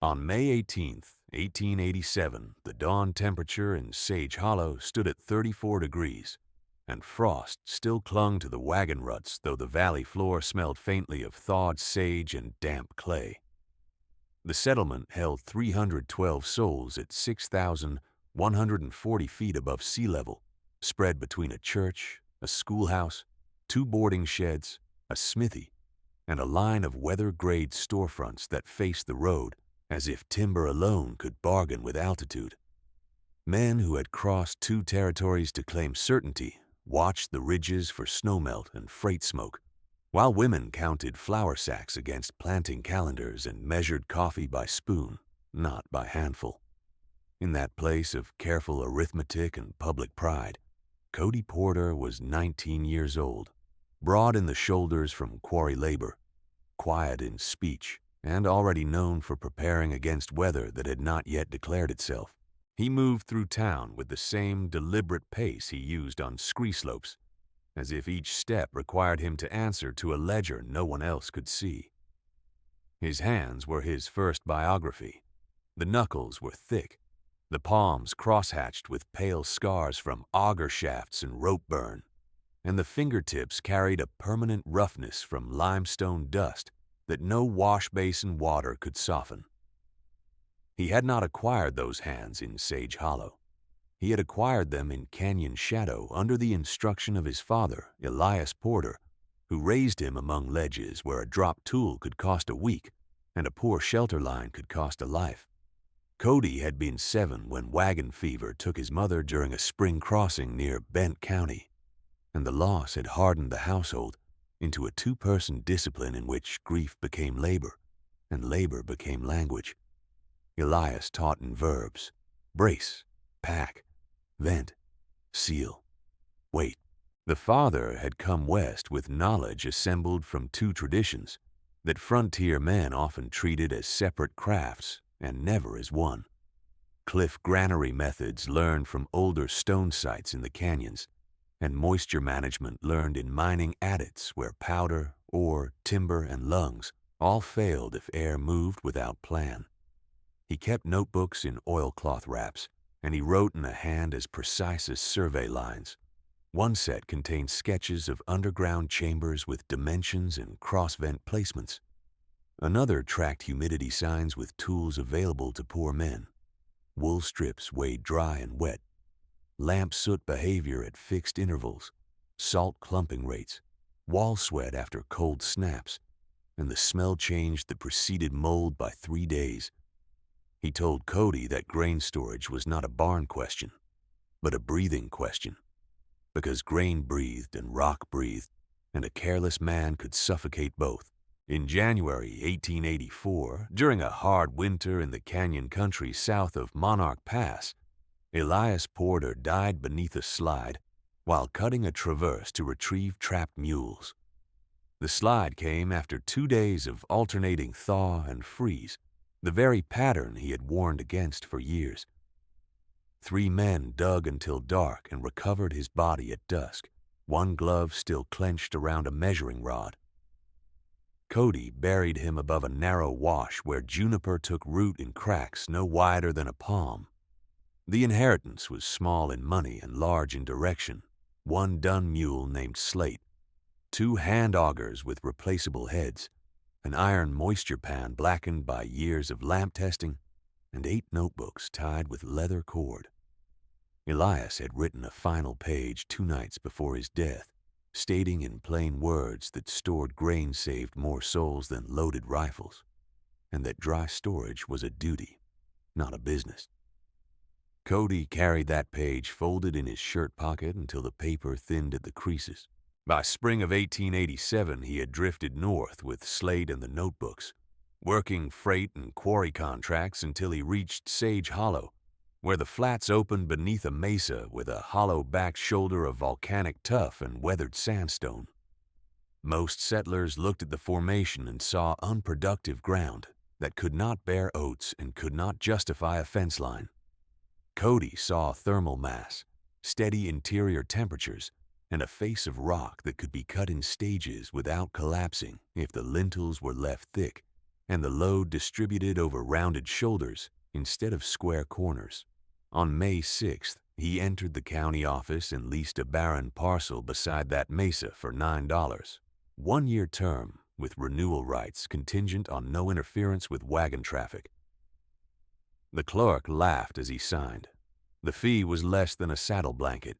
On May 18th, 1887, the dawn temperature in Sage Hollow stood at 34 degrees, and frost still clung to the wagon ruts, though the valley floor smelled faintly of thawed sage and damp clay. The settlement held 312 souls at 6,140 feet above sea level, spread between a church, a schoolhouse, two boarding sheds, a smithy, and a line of weather-grade storefronts that faced the road as if timber alone could bargain with altitude. Men who had crossed two territories to claim certainty watched the ridges for snowmelt and freight smoke, while women counted flour sacks against planting calendars and measured coffee by spoon, not by handful. In that place of careful arithmetic and public pride, Cody Porter was 19 years old, broad in the shoulders from quarry labor, quiet in speech, and already known for preparing against weather that had not yet declared itself. He moved through town with the same deliberate pace he used on scree slopes, as if each step required him to answer to a ledger no one else could see. His hands were his first biography. The knuckles were thick, the palms cross-hatched with pale scars from auger shafts and rope burn, and the fingertips carried a permanent roughness from limestone dust that no wash basin water could soften. He had not acquired those hands in Sage Hollow. He had acquired them in Canyon Shadow under the instruction of his father, Elias Porter, who raised him among ledges where a drop tool could cost a week and a poor shelter line could cost a life. Cody had been 7 when wagon fever took his mother during a spring crossing near Bent County, and the loss had hardened the household into a two-person discipline in which grief became labor and labor became language. Elias taught in verbs: brace, pack, vent, seal, wait. The father had come west with knowledge assembled from two traditions that frontier men often treated as separate crafts and never as one. Cliff granary methods learned from older stone sites in the canyons, and moisture management learned in mining adits where powder, ore, timber, and lungs all failed if air moved without plan. He kept notebooks in oilcloth wraps, and he wrote in a hand as precise as survey lines. One set contained sketches of underground chambers with dimensions and cross-vent placements. Another tracked humidity signs with tools available to poor men: wool strips weighed dry and wet, lamp soot behavior at fixed intervals, salt clumping rates, wall sweat after cold snaps, and the smell change that preceded mold by 3 days. He told Cody that grain storage was not a barn question, but a breathing question, because grain breathed and rock breathed, and a careless man could suffocate both. In January 1884, during a hard winter in the canyon country south of Monarch Pass, Elias Porter died beneath a slide while cutting a traverse to retrieve trapped mules. The slide came after 2 days of alternating thaw and freeze, the very pattern he had warned against for years. 3 men dug until dark and recovered his body at dusk, one glove still clenched around a measuring rod. Cody buried him above a narrow wash where juniper took root in cracks no wider than a palm. The inheritance was small in money and large in direction: 1 dun mule named Slate, 2 hand augers with replaceable heads, an iron moisture pan blackened by years of lamp testing, and 8 notebooks tied with leather cord. Elias had written a final page 2 nights before his death, stating in plain words that stored grain saved more souls than loaded rifles, and that dry storage was a duty, not a business. Cody carried that page folded in his shirt pocket until the paper thinned at the creases. By spring of 1887, he had drifted north with Slate and the notebooks, working freight and quarry contracts until he reached Sage Hollow, where the flats opened beneath a mesa with a hollow-backed shoulder of volcanic tuff and weathered sandstone. Most settlers looked at the formation and saw unproductive ground that could not bear oats and could not justify a fence line. Cody saw thermal mass, steady interior temperatures, and a face of rock that could be cut in stages without collapsing if the lintels were left thick and the load distributed over rounded shoulders instead of square corners. On May 6th, he entered the county office and leased a barren parcel beside that Mesa for $9. 1-year term with renewal rights contingent on no interference with wagon traffic. The clerk laughed as he signed. The fee was less than a saddle blanket.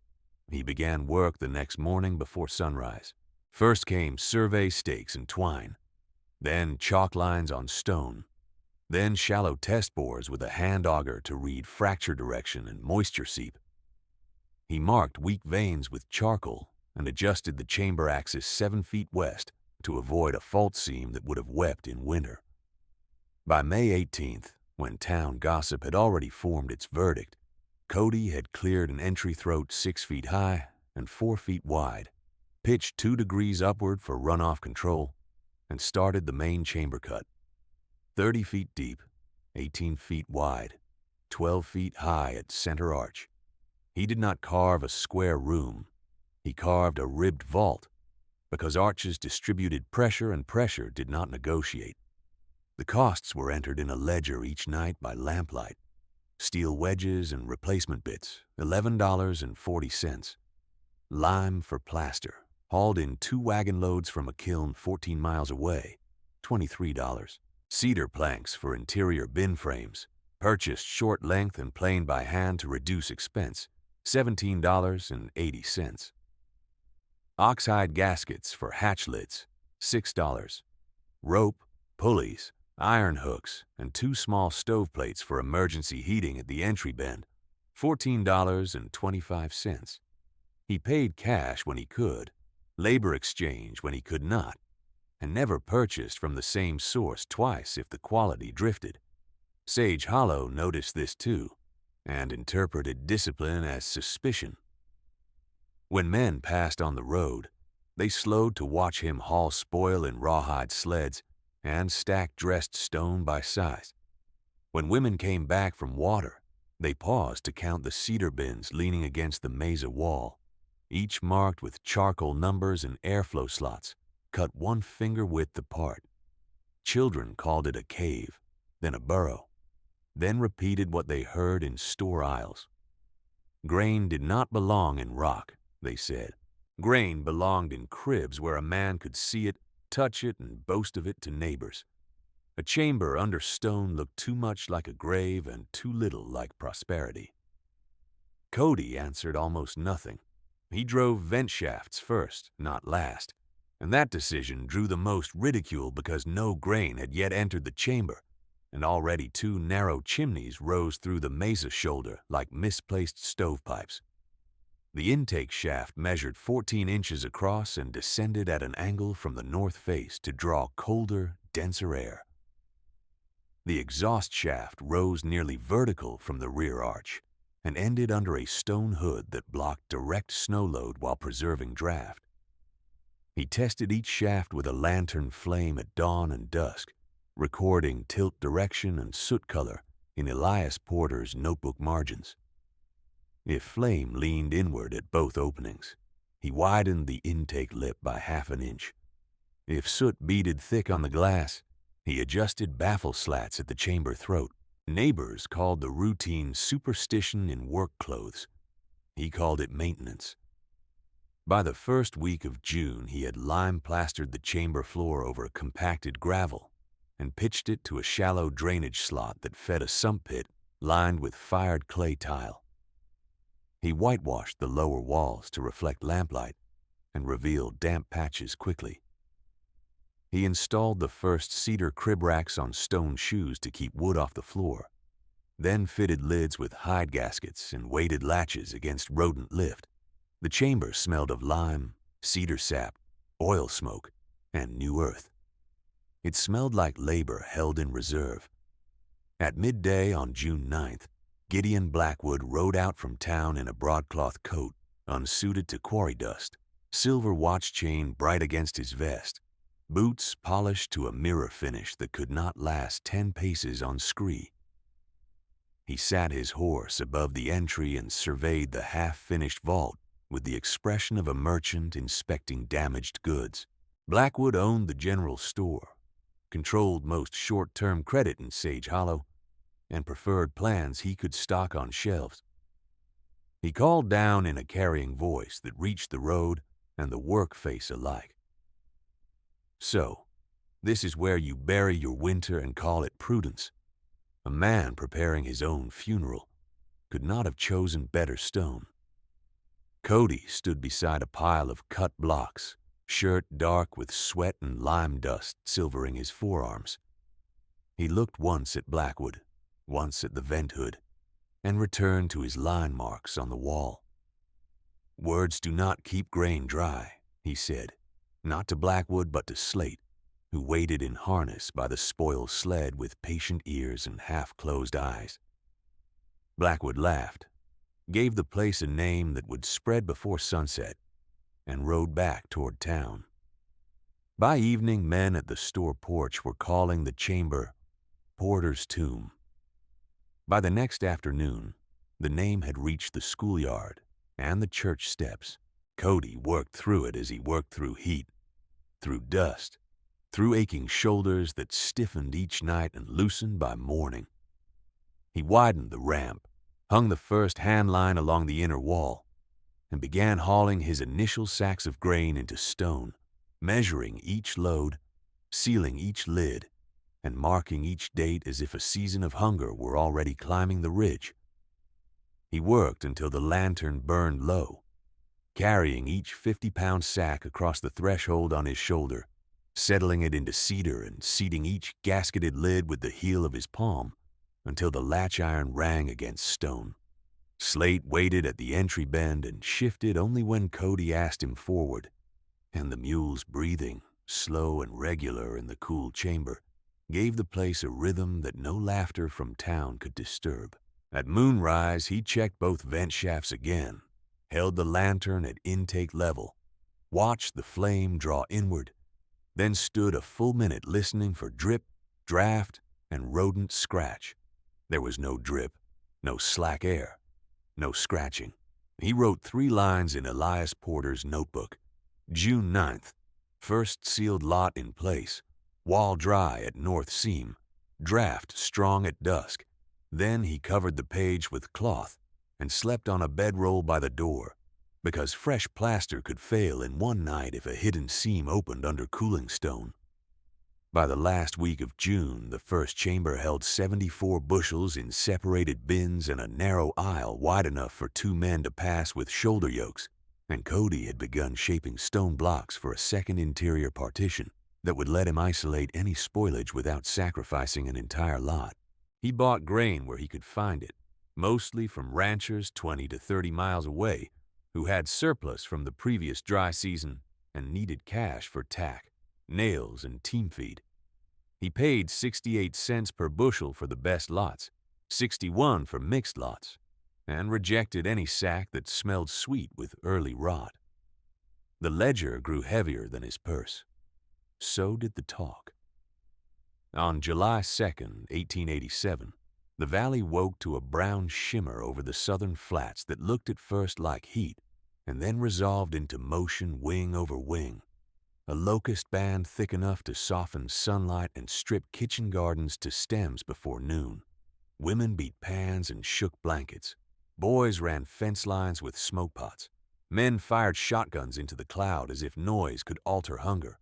He began work the next morning before sunrise. First came survey stakes and twine, then chalk lines on stone, then shallow test bores with a hand auger to read fracture direction and moisture seep. He marked weak veins with charcoal and adjusted the chamber axis 7 feet west to avoid a fault seam that would have wept in winter. By May 18th, when town gossip had already formed its verdict, Cody had cleared an entry throat 6 feet high and 4 feet wide, pitched 2 degrees upward for runoff control, and started the main chamber cut. 30 feet deep, 18 feet wide, 12 feet high at center arch. He did not carve a square room. He carved a ribbed vault, because arches distributed pressure and pressure did not negotiate. The costs were entered in a ledger each night by lamplight. Steel wedges and replacement bits, $11.40. Lime for plaster, hauled in 2 wagon loads from a kiln 14 miles away, $23. Cedar planks for interior bin frames, purchased short length and planed by hand to reduce expense, $17.80. Oxhide gaskets for hatch lids, $6. Rope, pulleys, iron hooks, and 2 small stoveplates for emergency heating at the entry bend, $14.25. He paid cash when he could, labor exchange when he could not, and never purchased from the same source twice if the quality drifted. Sage Hollow noticed this too, and interpreted discipline as suspicion. When men passed on the road, they slowed to watch him haul spoil in rawhide sleds and stack dressed stone by size. When women came back from water, they paused to count the cedar bins leaning against the Mesa wall, each marked with charcoal numbers and airflow slots, cut 1 finger width apart. Children called it a cave, then a burrow, then repeated what they heard in store aisles. Grain did not belong in rock, they said. Grain belonged in cribs where a man could see it, touch it, and boast of it to neighbors. A chamber under stone looked too much like a grave and too little like prosperity. Cody answered almost nothing. He drove vent shafts first, not last, and that decision drew the most ridicule because no grain had yet entered the chamber, and already 2 narrow chimneys rose through the Mesa shoulder like misplaced stovepipes. The intake shaft measured 14 inches across and descended at an angle from the north face to draw colder, denser air. The exhaust shaft rose nearly vertical from the rear arch and ended under a stone hood that blocked direct snow load while preserving draft. He tested each shaft with a lantern flame at dawn and dusk, recording tilt direction and soot color in Elias Porter's notebook margins. If flame leaned inward at both openings, he widened the intake lip by ½ an inch. If soot beaded thick on the glass, he adjusted baffle slats at the chamber throat. Neighbors called the routine superstition in work clothes. He called it maintenance. By the first week of June, he had lime-plastered the chamber floor over compacted gravel and pitched it to a shallow drainage slot that fed a sump pit lined with fired clay tile. He whitewashed the lower walls to reflect lamplight and revealed damp patches quickly. He installed the first cedar crib racks on stone shoes to keep wood off the floor, then fitted lids with hide gaskets and weighted latches against rodent lift. The chamber smelled of lime, cedar sap, oil smoke, and new earth. It smelled like labor held in reserve. At midday on June 9th, Gideon Blackwood rode out from town in a broadcloth coat, unsuited to quarry dust, silver watch chain bright against his vest, boots polished to a mirror finish that could not last 10 paces on scree. He sat his horse above the entry and surveyed the half-finished vault with the expression of a merchant inspecting damaged goods. Blackwood owned the general store, controlled most short-term credit in Sage Hollow, and preferred plans he could stock on shelves. He called down in a carrying voice that reached the road and the work face alike. "So, this is where you bury your winter and call it prudence. A man preparing his own funeral could not have chosen better stone." Cody stood beside a pile of cut blocks, shirt dark with sweat and lime dust silvering his forearms. He looked once at Blackwood, once at the vent hood, and returned to his line marks on the wall. "Words do not keep grain dry," he said, not to Blackwood but to Slate, who waited in harness by the spoil sled with patient ears and half-closed eyes. Blackwood laughed, gave the place a name that would spread before sunset, and rode back toward town. By evening, men at the store porch were calling the chamber Porter's Tomb. By the next afternoon, the name had reached the schoolyard and the church steps. Cody worked through it as he worked through heat, through dust, through aching shoulders that stiffened each night and loosened by morning. He widened the ramp, hung the first hand line along the inner wall, and began hauling his initial sacks of grain into stone, measuring each load, sealing each lid, and marking each date as if a season of hunger were already climbing the ridge. He worked until the lantern burned low, carrying each 50-pound sack across the threshold on his shoulder, settling it into cedar and seating each gasketed lid with the heel of his palm until the latch iron rang against stone. Slate waited at the entry bend and shifted only when Cody asked him forward, and the mule's breathing, slow and regular in the cool chamber, gave the place a rhythm that no laughter from town could disturb. At moonrise, he checked both vent shafts again, held the lantern at intake level, watched the flame draw inward, then stood a full minute listening for drip, draft, and rodent scratch. There was no drip, no slack air, no scratching. He wrote 3 lines in Elias Porter's notebook. June 9th, first sealed lot in place, wall dry at north seam, draft strong at dusk. Then he covered the page with cloth and slept on a bedroll by the door, because fresh plaster could fail in one night if a hidden seam opened under cooling stone. By the last week of June, the first chamber held 74 bushels in separated bins and a narrow aisle wide enough for 2 men to pass with shoulder yokes, and Cody had begun shaping stone blocks for a second interior partition that would let him isolate any spoilage without sacrificing an entire lot. He bought grain where he could find it, mostly from ranchers 20 to 30 miles away who had surplus from the previous dry season and needed cash for tack, nails, and team feed. He paid 68 cents per bushel for the best lots, 61 for mixed lots, and rejected any sack that smelled sweet with early rot. The ledger grew heavier than his purse. So did the talk. On July 2nd, 1887, the valley woke to a brown shimmer over the southern flats that looked at first like heat and then resolved into motion wing over wing, a locust band thick enough to soften sunlight and strip kitchen gardens to stems before noon. Women beat pans and shook blankets. Boys ran fence lines with smoke pots. Men fired shotguns into the cloud as if noise could alter hunger.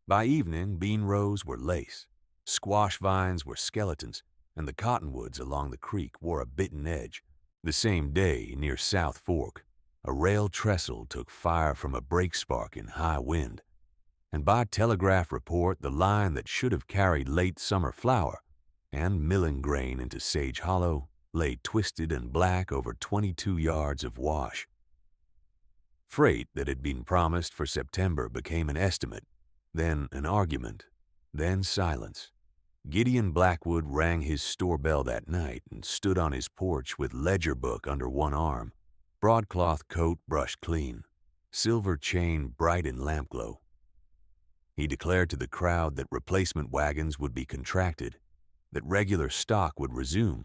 By evening, bean rows were lace, squash vines were skeletons, and the cottonwoods along the creek wore a bitten edge. The same day, near South Fork, a rail trestle took fire from a brake spark in high wind, and by telegraph report, the line that should have carried late summer flour and milling grain into Sage Hollow lay twisted and black over 22 yards of wash. Freight that had been promised for September became an estimate, then an argument, then silence. Gideon Blackwood rang his store bell that night and stood on his porch with ledger book under one arm, broadcloth coat brushed clean, silver chain bright in lamp glow. He declared to the crowd that replacement wagons would be contracted, that regular stock would resume,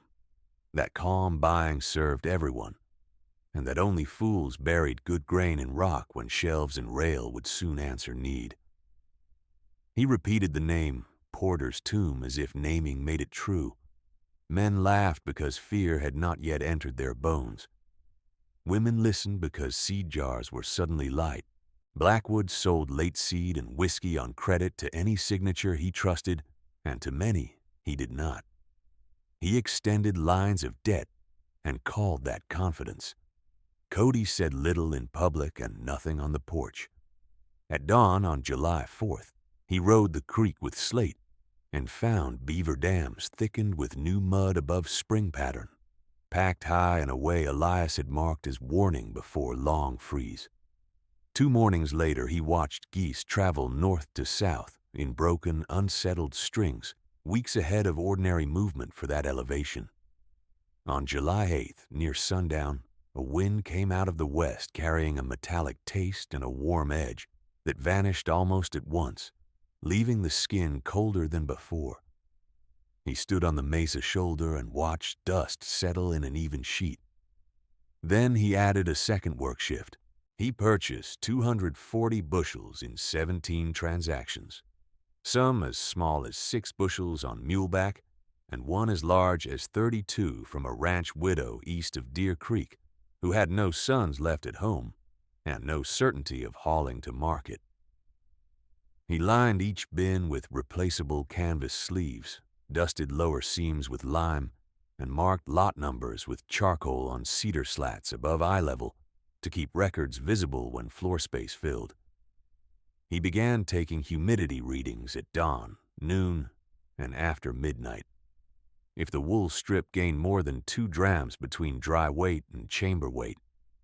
that calm buying served everyone, and that only fools buried good grain in rock when shelves and rail would soon answer need. He repeated the name Porter's tomb as if naming made it true. Men laughed because fear had not yet entered their bones. Women listened because seed jars were suddenly light. Blackwood sold late seed and whiskey on credit to any signature he trusted, and to many he did not. He extended lines of debt and called that confidence. Cody said little in public and nothing on the porch. At dawn on July 4th, he rode the creek with Slate and found beaver dams thickened with new mud above spring pattern, packed high in a way Elias had marked as warning before long freeze. 2 mornings later, he watched geese travel north to south in broken, unsettled strings, weeks ahead of ordinary movement for that elevation. On July 8th, near sundown, a wind came out of the west carrying a metallic taste and a warm edge that vanished almost at once, leaving the skin colder than before. He stood on the Mesa shoulder and watched dust settle in an even sheet. Then he added a second work shift. He purchased 240 bushels in 17 transactions, some as small as 6 bushels on muleback, and one as large as 32 from a ranch widow east of Deer Creek, who had no sons left at home and no certainty of hauling to market. He lined each bin with replaceable canvas sleeves, dusted lower seams with lime, and marked lot numbers with charcoal on cedar slats above eye level to keep records visible when floor space filled. He began taking humidity readings at dawn, noon, and after midnight. If the wool strip gained more than 2 drams between dry weight and chamber weight,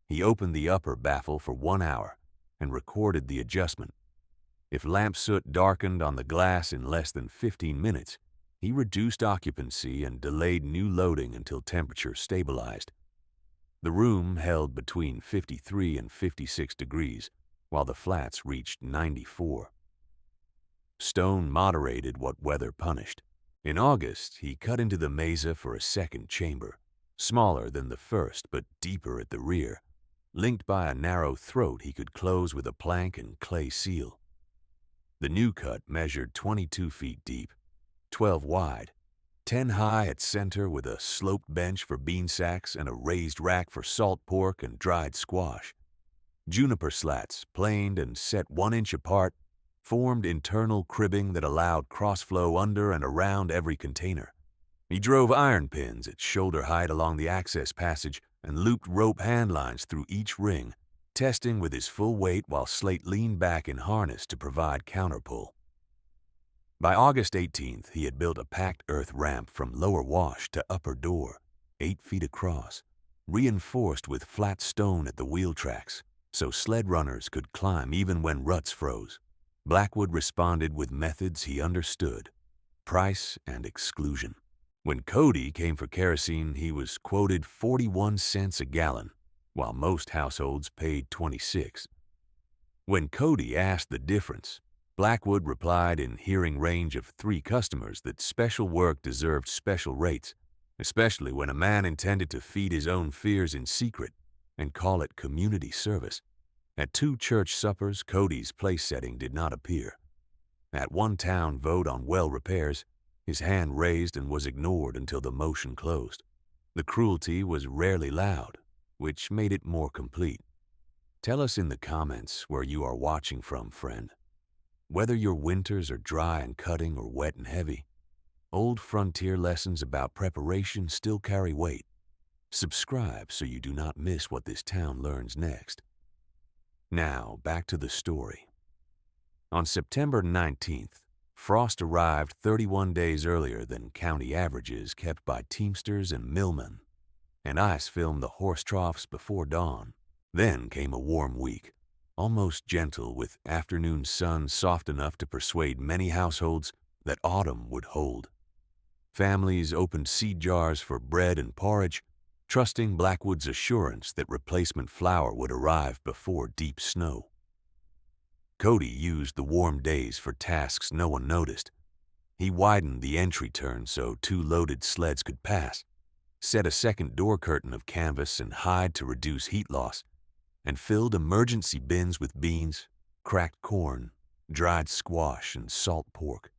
he opened the upper baffle for 1 hour and recorded the adjustment. If lamp soot darkened on the glass in less than 15 minutes, he reduced occupancy and delayed new loading until temperature stabilized. The room held between 53 and 56 degrees, while the flats reached 94. Stone moderated what weather punished. In August, he cut into the Mesa for a second chamber, smaller than the first but deeper at the rear, linked by a narrow throat he could close with a plank and clay seal. The new cut measured 22 feet deep, 12 wide, 10 high at center with a sloped bench for bean sacks and a raised rack for salt pork and dried squash. Juniper slats, planed and set 1 inch apart, formed internal cribbing that allowed crossflow under and around every container. He drove iron pins at shoulder height along the access passage and looped rope handlines through each ring, testing with his full weight while Slate leaned back in harness to provide counterpull. By August 18th, he had built a packed earth ramp from lower wash to upper door, 8 feet across, reinforced with flat stone at the wheel tracks, so sled runners could climb even when ruts froze. Blackwood responded with methods he understood: price and exclusion. When Cody came for kerosene, he was quoted 41 cents a gallon, while most households paid 26. When Cody asked the difference, Blackwood replied in hearing range of 3 customers that special work deserved special rates, especially when a man intended to feed his own fears in secret and call it community service. At 2 church suppers, Cody's place setting did not appear. At 1 town vote on well repairs, his hand raised and was ignored until the motion closed. The cruelty was rarely loud, which made it more complete. Tell us in the comments where you are watching from, friend. Whether your winters are dry and cutting or wet and heavy, old frontier lessons about preparation still carry weight. Subscribe so you do not miss what this town learns next. Now, back to the story. On September 19th, frost arrived 31 days earlier than county averages kept by teamsters and millmen, and ice filmed the horse troughs before dawn. Then came a warm week, almost gentle, with afternoon sun soft enough to persuade many households that autumn would hold. Families opened seed jars for bread and porridge, trusting Blackwood's assurance that replacement flour would arrive before deep snow. Cody used the warm days for tasks no one noticed. He widened the entry turn so 2 loaded sleds could pass, set a second door curtain of canvas and hide to reduce heat loss, and filled emergency bins with beans, cracked corn, dried squash, and salt pork.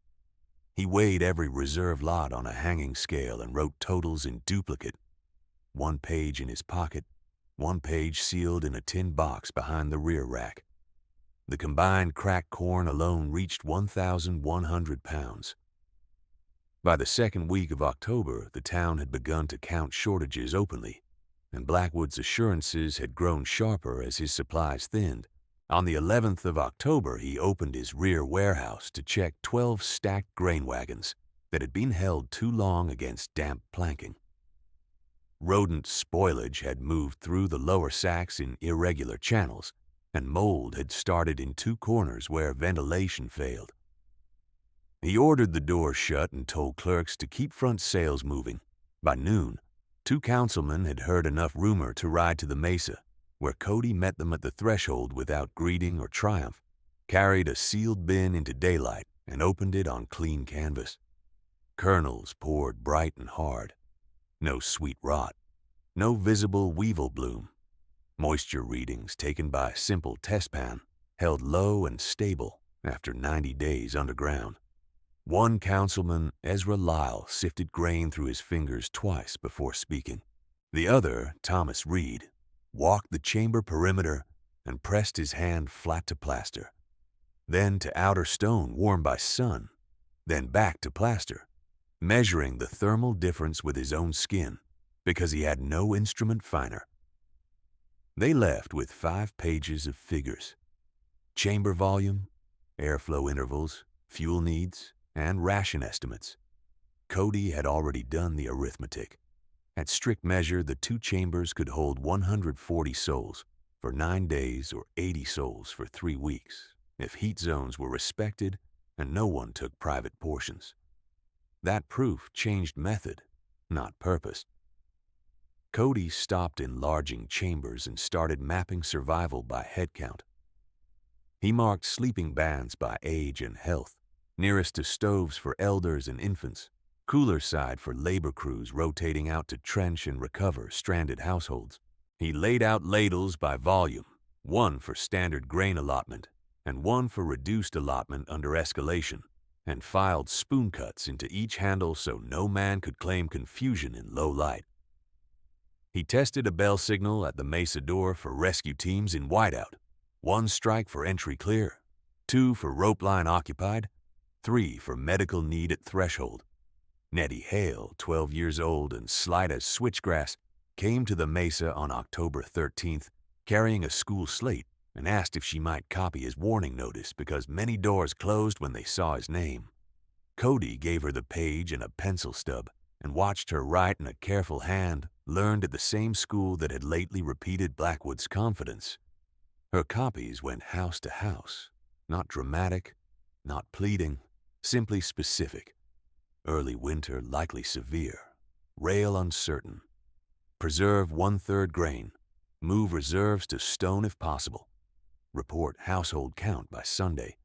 He weighed every reserve lot on a hanging scale and wrote totals in duplicate, 1 page in his pocket, 1 page sealed in a tin box behind the rear rack. The combined cracked corn alone reached 1,100 pounds. By the second week of October, the town had begun to count shortages openly, and Blackwood's assurances had grown sharper as his supplies thinned. On the 11th of October, he opened his rear warehouse to check 12 stacked grain wagons that had been held too long against damp planking. Rodent spoilage had moved through the lower sacks in irregular channels, and mold had started in 2 corners where ventilation failed. He ordered the doors shut and told clerks to keep front sales moving. By noon, 2 councilmen had heard enough rumor to ride to the Mesa, where Cody met them at the threshold without greeting or triumph, carried a sealed bin into daylight, and opened it on clean canvas. Kernels poured bright and hard. No sweet rot. No visible weevil bloom. Moisture readings taken by a simple test pan held low and stable after 90 days underground. One councilman, Ezra Lyle, sifted grain through his fingers twice before speaking. The other, Thomas Reed, walked the chamber perimeter and pressed his hand flat to plaster, then to outer stone warmed by sun, then back to plaster, measuring the thermal difference with his own skin because he had no instrument finer. They left with 5 pages of figures: chamber volume, airflow intervals, fuel needs, and ration estimates. Cody had already done the arithmetic. At strict measure, the 2 chambers could hold 140 souls for 9 days or 80 souls for 3 weeks, if heat zones were respected and no one took private portions. That proof changed method, not purpose. Cody stopped enlarging chambers and started mapping survival by head count. He marked sleeping bands by age and health, nearest to stoves for elders and infants, cooler side for labor crews rotating out to trench and recover stranded households. He laid out ladles by volume, 1 for standard grain allotment and 1 for reduced allotment under escalation, and filed spoon cuts into each handle so no man could claim confusion in low light. He tested a bell signal at the Mesa door for rescue teams in whiteout, 1 strike for entry clear, 2 for rope line occupied, 3 for medical need at threshold. Nettie Hale, 12 years old and slight as switchgrass, came to the Mesa on October 13th, carrying a school slate, and asked if she might copy his warning notice because many doors closed when they saw his name. Cody gave her the page and a pencil stub, and watched her write in a careful hand learned at the same school that had lately repeated Blackwood's confidence. Her copies went house to house, not dramatic, not pleading, simply specific. Early winter likely severe, rail uncertain. Preserve 1/3 grain, move reserves to stone if possible. Report household count by Sunday.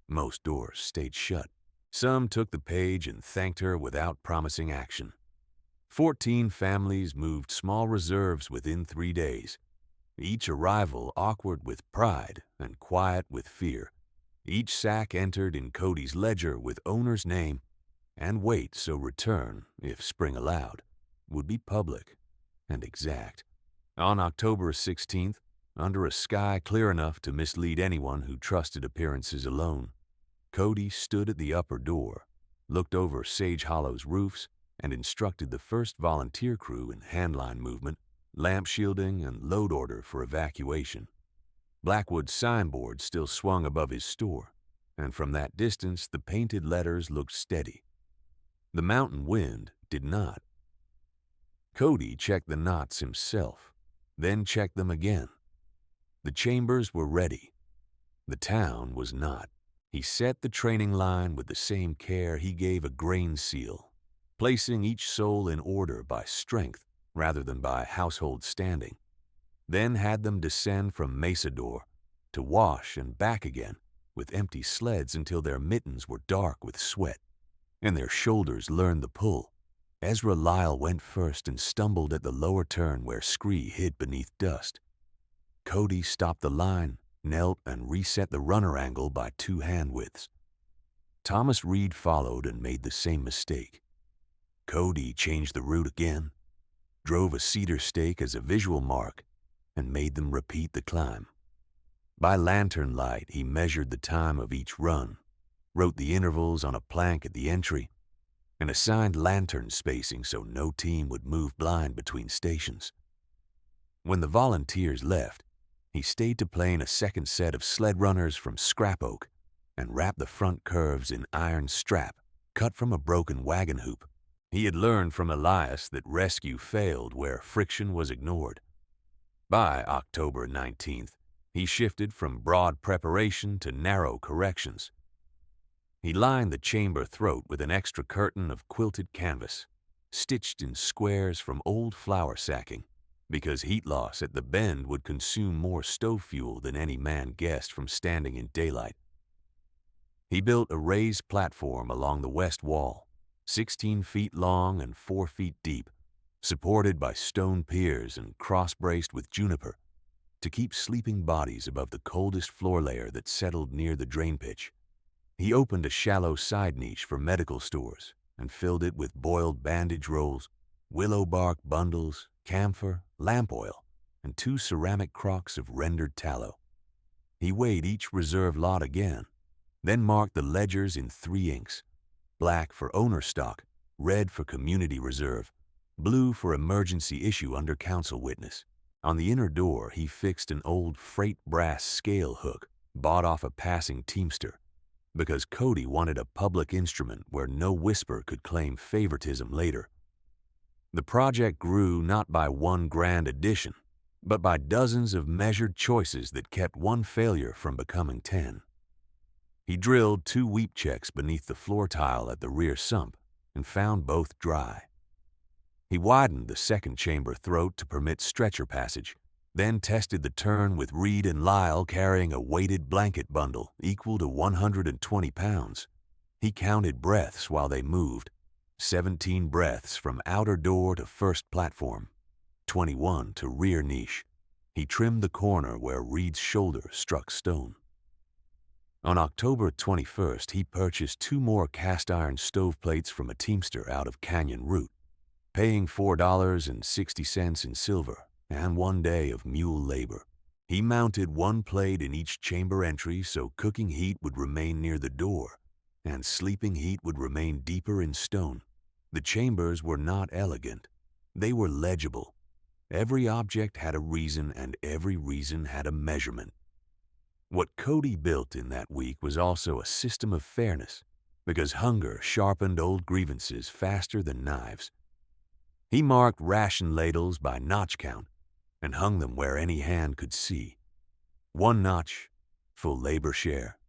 Most doors stayed shut. Some took the page and thanked her without promising action. 14 families moved small reserves within 3 days. Each arrival awkward with pride and quiet with fear. Each sack entered in Cody's ledger with owner's name, and weight so return, if spring allowed, would be public and exact. On October 16th, under a sky clear enough to mislead anyone who trusted appearances alone, Cody stood at the upper door, looked over Sage Hollow's roofs, and instructed the first volunteer crew in handline movement, lamp shielding, and load order for evacuation. Blackwood's signboard still swung above his store, and from that distance the painted letters looked steady. The mountain wind did not. Cody checked the knots himself, then checked them again. The chambers were ready. The town was not. He set the training line with the same care he gave a grain seal, placing each soul in order by strength rather than by household standing, then had them descend from Mesa door to wash and back again with empty sleds until their mittens were dark with sweat and their shoulders learned the pull. Ezra Lyle went first and stumbled at the lower turn where scree hid beneath dust. Cody stopped the line, knelt, and reset the runner angle by 2 hand widths. Thomas Reed followed and made the same mistake. Cody changed the route again, drove a cedar stake as a visual mark, and made them repeat the climb. By lantern light, he measured the time of each run, wrote the intervals on a plank at the entry, and assigned lantern spacing so no team would move blind between stations. When the volunteers left, he stayed to plane a second set of sled runners from scrap oak and wrap the front curves in iron strap cut from a broken wagon hoop. He had learned from Elias that rescue failed where friction was ignored. By October 19th, he shifted from broad preparation to narrow corrections. He lined the chamber throat with an extra curtain of quilted canvas, stitched in squares from old flour sacking, because heat loss at the bend would consume more stove fuel than any man guessed from standing in daylight. He built a raised platform along the west wall, 16 feet long and 4 feet deep, supported by stone piers and cross-braced with juniper, to keep sleeping bodies above the coldest floor layer that settled near the drain pitch. He opened a shallow side niche for medical stores and filled it with boiled bandage rolls, willow bark bundles, camphor, lamp oil, and 2 ceramic crocks of rendered tallow. He weighed each reserve lot again, then marked the ledgers in 3 inks, black for owner stock, red for community reserve, blue for emergency issue under council witness. On the inner door, he fixed an old freight brass scale hook bought off a passing teamster, because Cody wanted a public instrument where no whisper could claim favoritism later. The project grew not by one grand addition, but by dozens of measured choices that kept one failure from becoming 10. He drilled 2 weep checks beneath the floor tile at the rear sump and found both dry. He widened the second chamber throat to permit stretcher passage, then tested the turn with Reed and Lyle carrying a weighted blanket bundle equal to 120 pounds. He counted breaths while they moved, 17 breaths from outer door to first platform, 21 to rear niche. He trimmed the corner where Reed's shoulder struck stone. On October 21st, he purchased 2 more cast-iron stoveplates from a teamster out of Canyon Route, paying $4.60 in silver and 1 day of mule labor. He mounted 1 plate in each chamber entry so cooking heat would remain near the door and sleeping heat would remain deeper in stone. The chambers were not elegant. They were legible. Every object had a reason and every reason had a measurement. What Cody built in that week was also a system of fairness, because hunger sharpened old grievances faster than knives. He marked ration ladles by notch count and hung them where any hand could see. 1 notch, full labor share.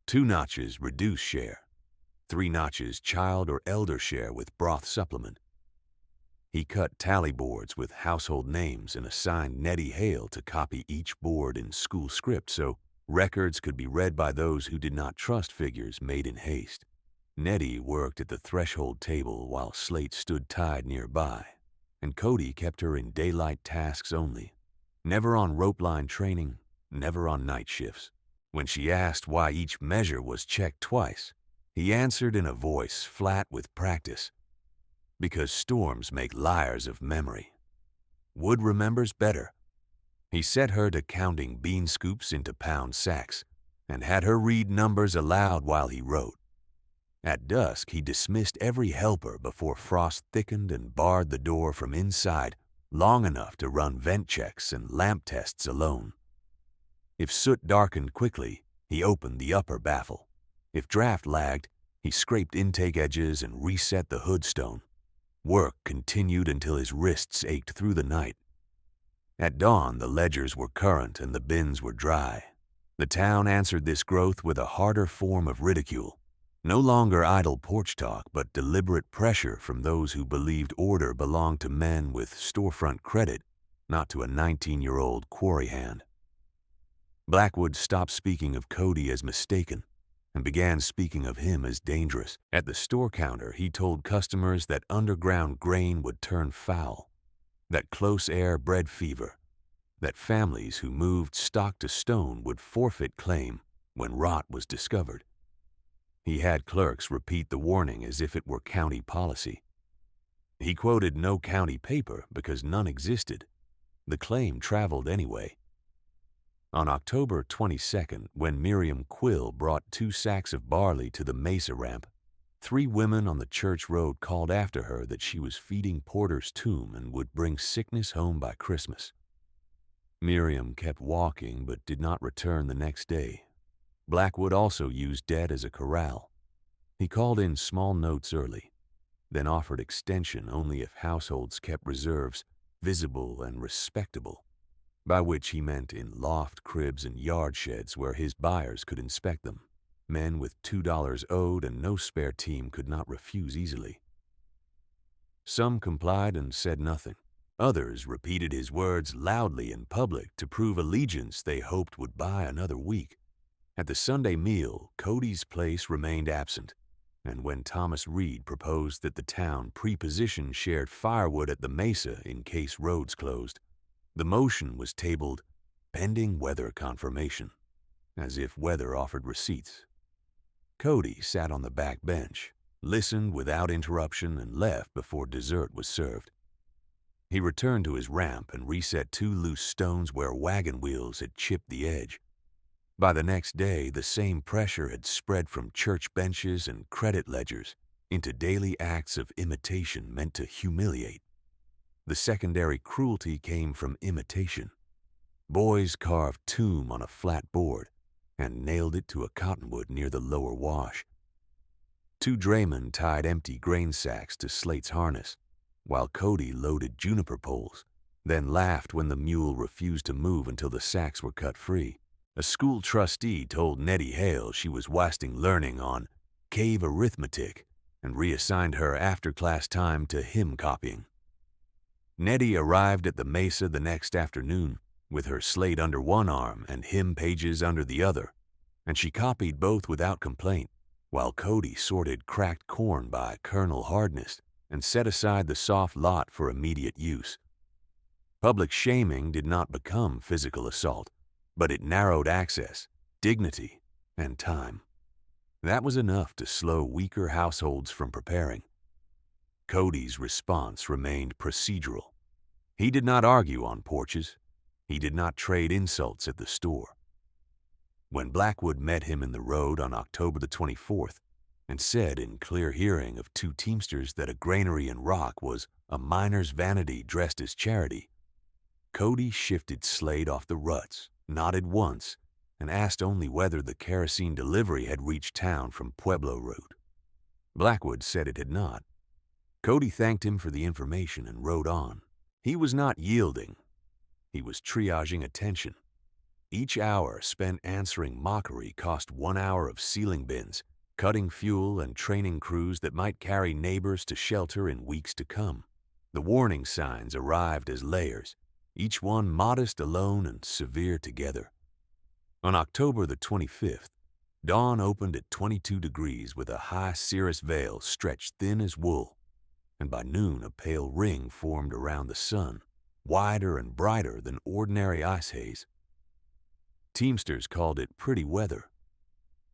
2 notches, reduced share. 3 notches, child or elder share with broth supplement. He cut tally boards with household names and assigned Nettie Hale to copy each board in school script so records could be read by those who did not trust figures made in haste. Nettie worked at the threshold table while Slate stood tied nearby, and Cody kept her in daylight tasks only, never on rope line training, never on night shifts. When she asked why each measure was checked twice, he answered in a voice flat with practice, because storms make liars of memory. Wood remembers better. He set her to counting bean scoops into pound sacks and had her read numbers aloud while he wrote. At dusk, he dismissed every helper before frost thickened and barred the door from inside long enough to run vent checks and lamp tests alone. If soot darkened quickly, he opened the upper baffle. If draft lagged, he scraped intake edges and reset the hood stone. Work continued until his wrists ached through the night. At dawn, the ledgers were current and the bins were dry. The town answered this growth with a harder form of ridicule. No longer idle porch talk, but deliberate pressure from those who believed order belonged to men with storefront credit, not to a 19-year-old quarry hand. Blackwood stopped speaking of Cody as mistaken and began speaking of him as dangerous. At the store counter, he told customers that underground grain would turn foul, that close air bred fever, that families who moved stock to stone would forfeit claim when rot was discovered. He had clerks repeat the warning as if it were county policy. He quoted no county paper because none existed. The claim traveled anyway. On October 22nd, when Miriam Quill brought 2 sacks of barley to the Mesa ramp, 3 women on the church road called after her that she was feeding Porter's tomb and would bring sickness home by Christmas. Miriam kept walking but did not return the next day. Blackwood also used debt as a corral. He called in small notes early, then offered extension only if households kept reserves visible and respectable, by which he meant in loft, cribs, and yard sheds where his buyers could inspect them. Men with $2 owed and no spare team could not refuse easily. Some complied and said nothing. Others repeated his words loudly in public to prove allegiance they hoped would buy another week. At the Sunday meal, Cody's place remained absent, and when Thomas Reed proposed that the town preposition shared firewood at the Mesa in case roads closed, the motion was tabled pending weather confirmation, as if weather offered receipts. Cody sat on the back bench, listened without interruption, and left before dessert was served. He returned to his ramp and reset 2 loose stones where wagon wheels had chipped the edge. By the next day, the same pressure had spread from church benches and credit ledgers into daily acts of imitation meant to humiliate. The secondary cruelty came from imitation. Boys carved tomb on a flat board and nailed it to a cottonwood near the lower wash. 2 draymen tied empty grain sacks to Slate's harness, while Cody loaded juniper poles, then laughed when the mule refused to move until the sacks were cut free. A school trustee told Nettie Hale she was wasting learning on cave arithmetic and reassigned her after-class time to hymn copying. Nettie arrived at the Mesa the next afternoon with her slate under one arm and hymn pages under the other, and she copied both without complaint, while Cody sorted cracked corn by kernel hardness and set aside the soft lot for immediate use. Public shaming did not become physical assault, but it narrowed access, dignity, and time. That was enough to slow weaker households from preparing. Cody's response remained procedural. He did not argue on porches. He did not trade insults at the store. When Blackwood met him in the road on October the 24th and said in clear hearing of 2 teamsters that a granary in rock was a miner's vanity dressed as charity, Cody shifted Slade off the ruts, nodded once, and asked only whether the kerosene delivery had reached town from Pueblo Road. Blackwood said it had not. Cody thanked him for the information and rode on. He was not yielding. He was triaging attention. Each hour spent answering mockery cost 1 hour of sealing bins, cutting fuel, and training crews that might carry neighbors to shelter in weeks to come. The warning signs arrived as layers, each one modest alone and severe together. On October the 25th, dawn opened at 22 degrees with a high cirrus veil stretched thin as wool, and by noon a pale ring formed around the sun, wider and brighter than ordinary ice haze. Teamsters called it pretty weather.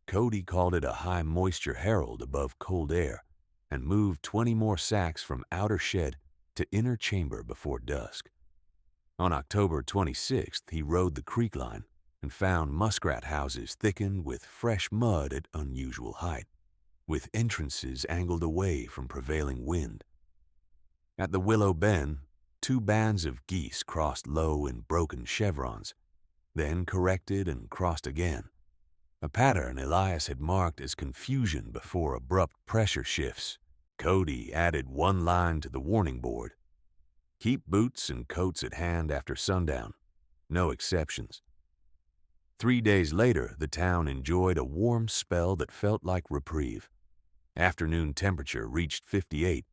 Cody called it a high moisture herald above cold air and moved 20 more sacks from outer shed to inner chamber before dusk. On October 26th, he rode the creek line and found muskrat houses thickened with fresh mud at unusual height, with entrances angled away from prevailing wind. At the Willow Bend, 2 bands of geese crossed low in broken chevrons, then corrected and crossed again, a pattern Elias had marked as confusion before abrupt pressure shifts. Cody added 1 line to the warning board: keep boots and coats at hand after sundown, no exceptions. 3 days later, the town enjoyed a warm spell that felt like reprieve. Afternoon temperature reached 58.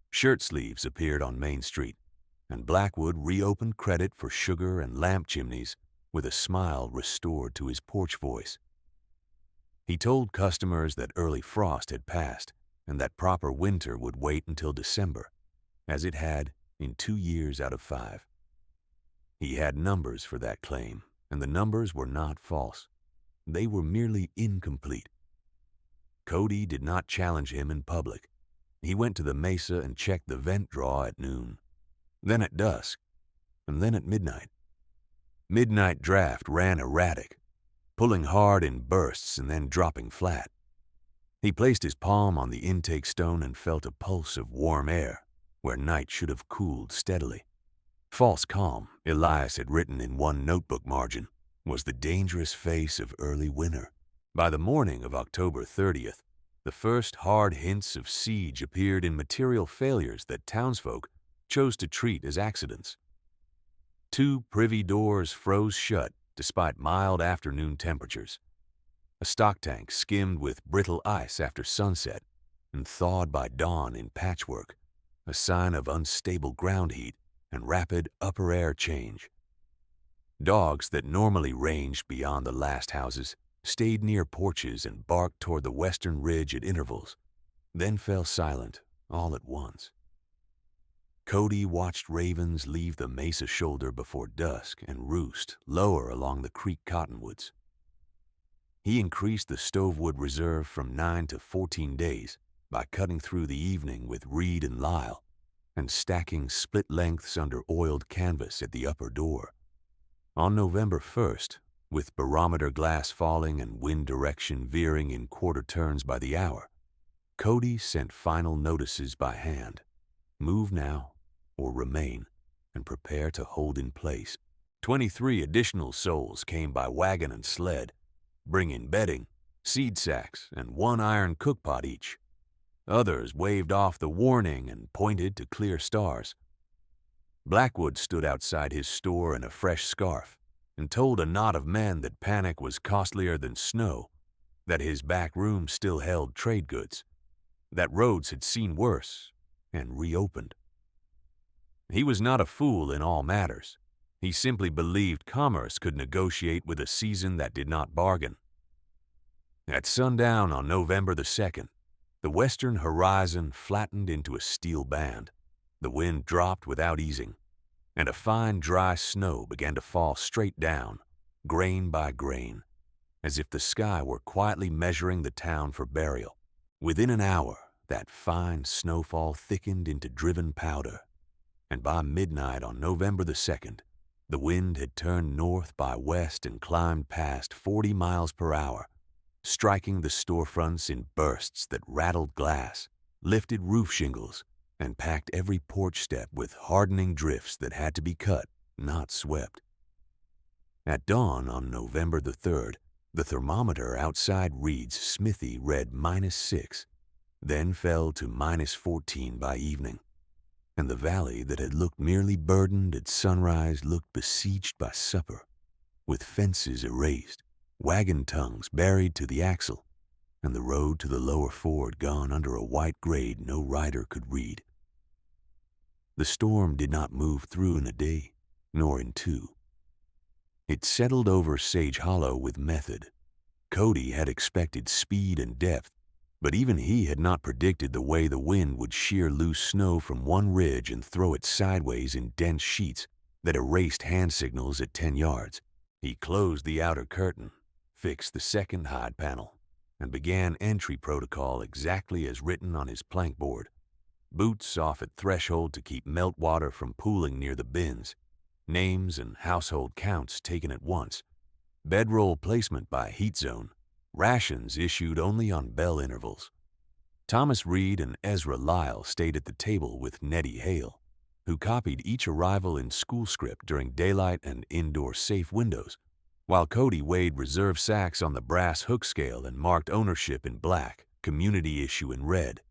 Shirt sleeves appeared on Main Street, and Blackwood reopened credit for sugar and lamp chimneys with a smile restored to his porch voice. He told customers that early frost had passed and that proper winter would wait until December, as it had in 2 years out of 5. He had numbers for that claim, and the numbers were not false. They were merely incomplete. Cody did not challenge him in public. He went to the Mesa and checked the vent draw at noon, then at dusk, and then at midnight. Midnight draft ran erratic, pulling hard in bursts and then dropping flat. He placed his palm on the intake stone and felt a pulse of warm air where night should have cooled steadily. False calm, Elias had written in one notebook margin, was the dangerous face of early winter. By the morning of October 30th, the first hard hints of siege appeared in material failures that townsfolk chose to treat as accidents. 2 privy doors froze shut despite mild afternoon temperatures. A stock tank skimmed with brittle ice after sunset and thawed by dawn in patchwork, a sign of unstable ground heat and rapid upper air change. Dogs that normally ranged beyond the last houses stayed near porches and barked toward the western ridge at intervals, then fell silent all at once. Cody watched ravens leave the Mesa shoulder before dusk and roost lower along the creek cottonwoods. He increased the stovewood reserve from 9 to 14 days by cutting through the evening with reed and lisle and stacking split lengths under oiled canvas at the upper door. On November 1st, with barometer glass falling and wind direction veering in quarter turns by the hour, Cody sent final notices by hand. Move now or remain and prepare to hold in place. 23 additional souls came by wagon and sled, bringing bedding, seed sacks, and 1 iron cookpot each. Others waved off the warning and pointed to clear stars. Blackwood stood outside his store in a fresh scarf and told a knot of men that panic was costlier than snow, that his back room still held trade goods, that roads had seen worse and reopened. He was not a fool in all matters. He simply believed commerce could negotiate with a season that did not bargain. At sundown on November the 2nd, the western horizon flattened into a steel band. The wind dropped without easing, and a fine dry snow began to fall straight down, grain by grain, as if the sky were quietly measuring the town for burial. Within an hour, that fine snowfall thickened into driven powder, and by midnight on November the 2nd, the wind had turned north by west and climbed past 40 miles per hour, striking the storefronts in bursts that rattled glass, lifted roof shingles, and packed every porch step with hardening drifts that had to be cut, not swept. At dawn on November the 3rd, the thermometer outside Reed's smithy read -6, then fell to -14 by evening, and the valley that had looked merely burdened at sunrise looked besieged by supper, with fences erased, wagon tongues buried to the axle, and the road to the lower ford gone under a white grade no rider could read. The storm did not move through in a day, nor in 2. It settled over Sage Hollow with method. Cody had expected speed and depth, but even he had not predicted the way the wind would shear loose snow from one ridge and throw it sideways in dense sheets that erased hand signals at 10 yards. He closed the outer curtain, fixed the second hide panel, and began entry protocol exactly as written on his plank board. Boots off at threshold to keep meltwater from pooling near the bins, names and household counts taken at once, bedroll placement by heat zone, rations issued only on bell intervals. Thomas Reed and Ezra Lyle stayed at the table with Nettie Hale, who copied each arrival in school script during daylight and indoor safe windows, while Cody weighed reserve sacks on the brass hook scale and marked ownership in black, community issue in red.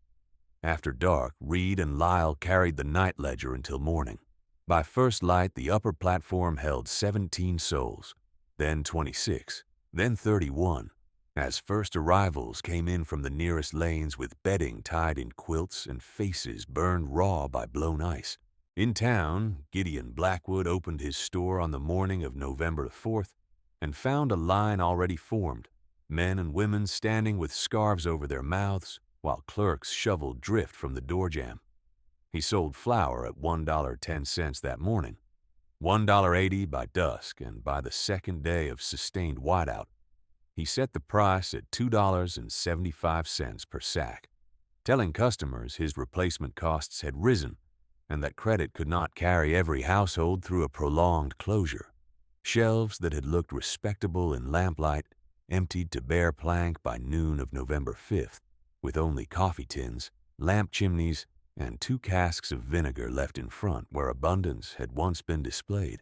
After dark, Reed and Lyle carried the night ledger until morning. By first light, the upper platform held 17 souls, then 26, then 31, as first arrivals came in from the nearest lanes with bedding tied in quilts and faces burned raw by blown ice. In town, Gideon Blackwood opened his store on the morning of November 4th and found a line already formed, men and women standing with scarves over their mouths while clerks shoveled drift from the doorjamb. He sold flour at $1.10 that morning, $1.80 by dusk, and by the second day of sustained whiteout, He set the price at $2.75 per sack, telling customers his replacement costs had risen and that credit could not carry every household through a prolonged closure. Shelves that had looked respectable in lamplight emptied to bare plank by noon of November 5th, with only coffee tins, lamp chimneys, and 2 casks of vinegar left in front where abundance had once been displayed.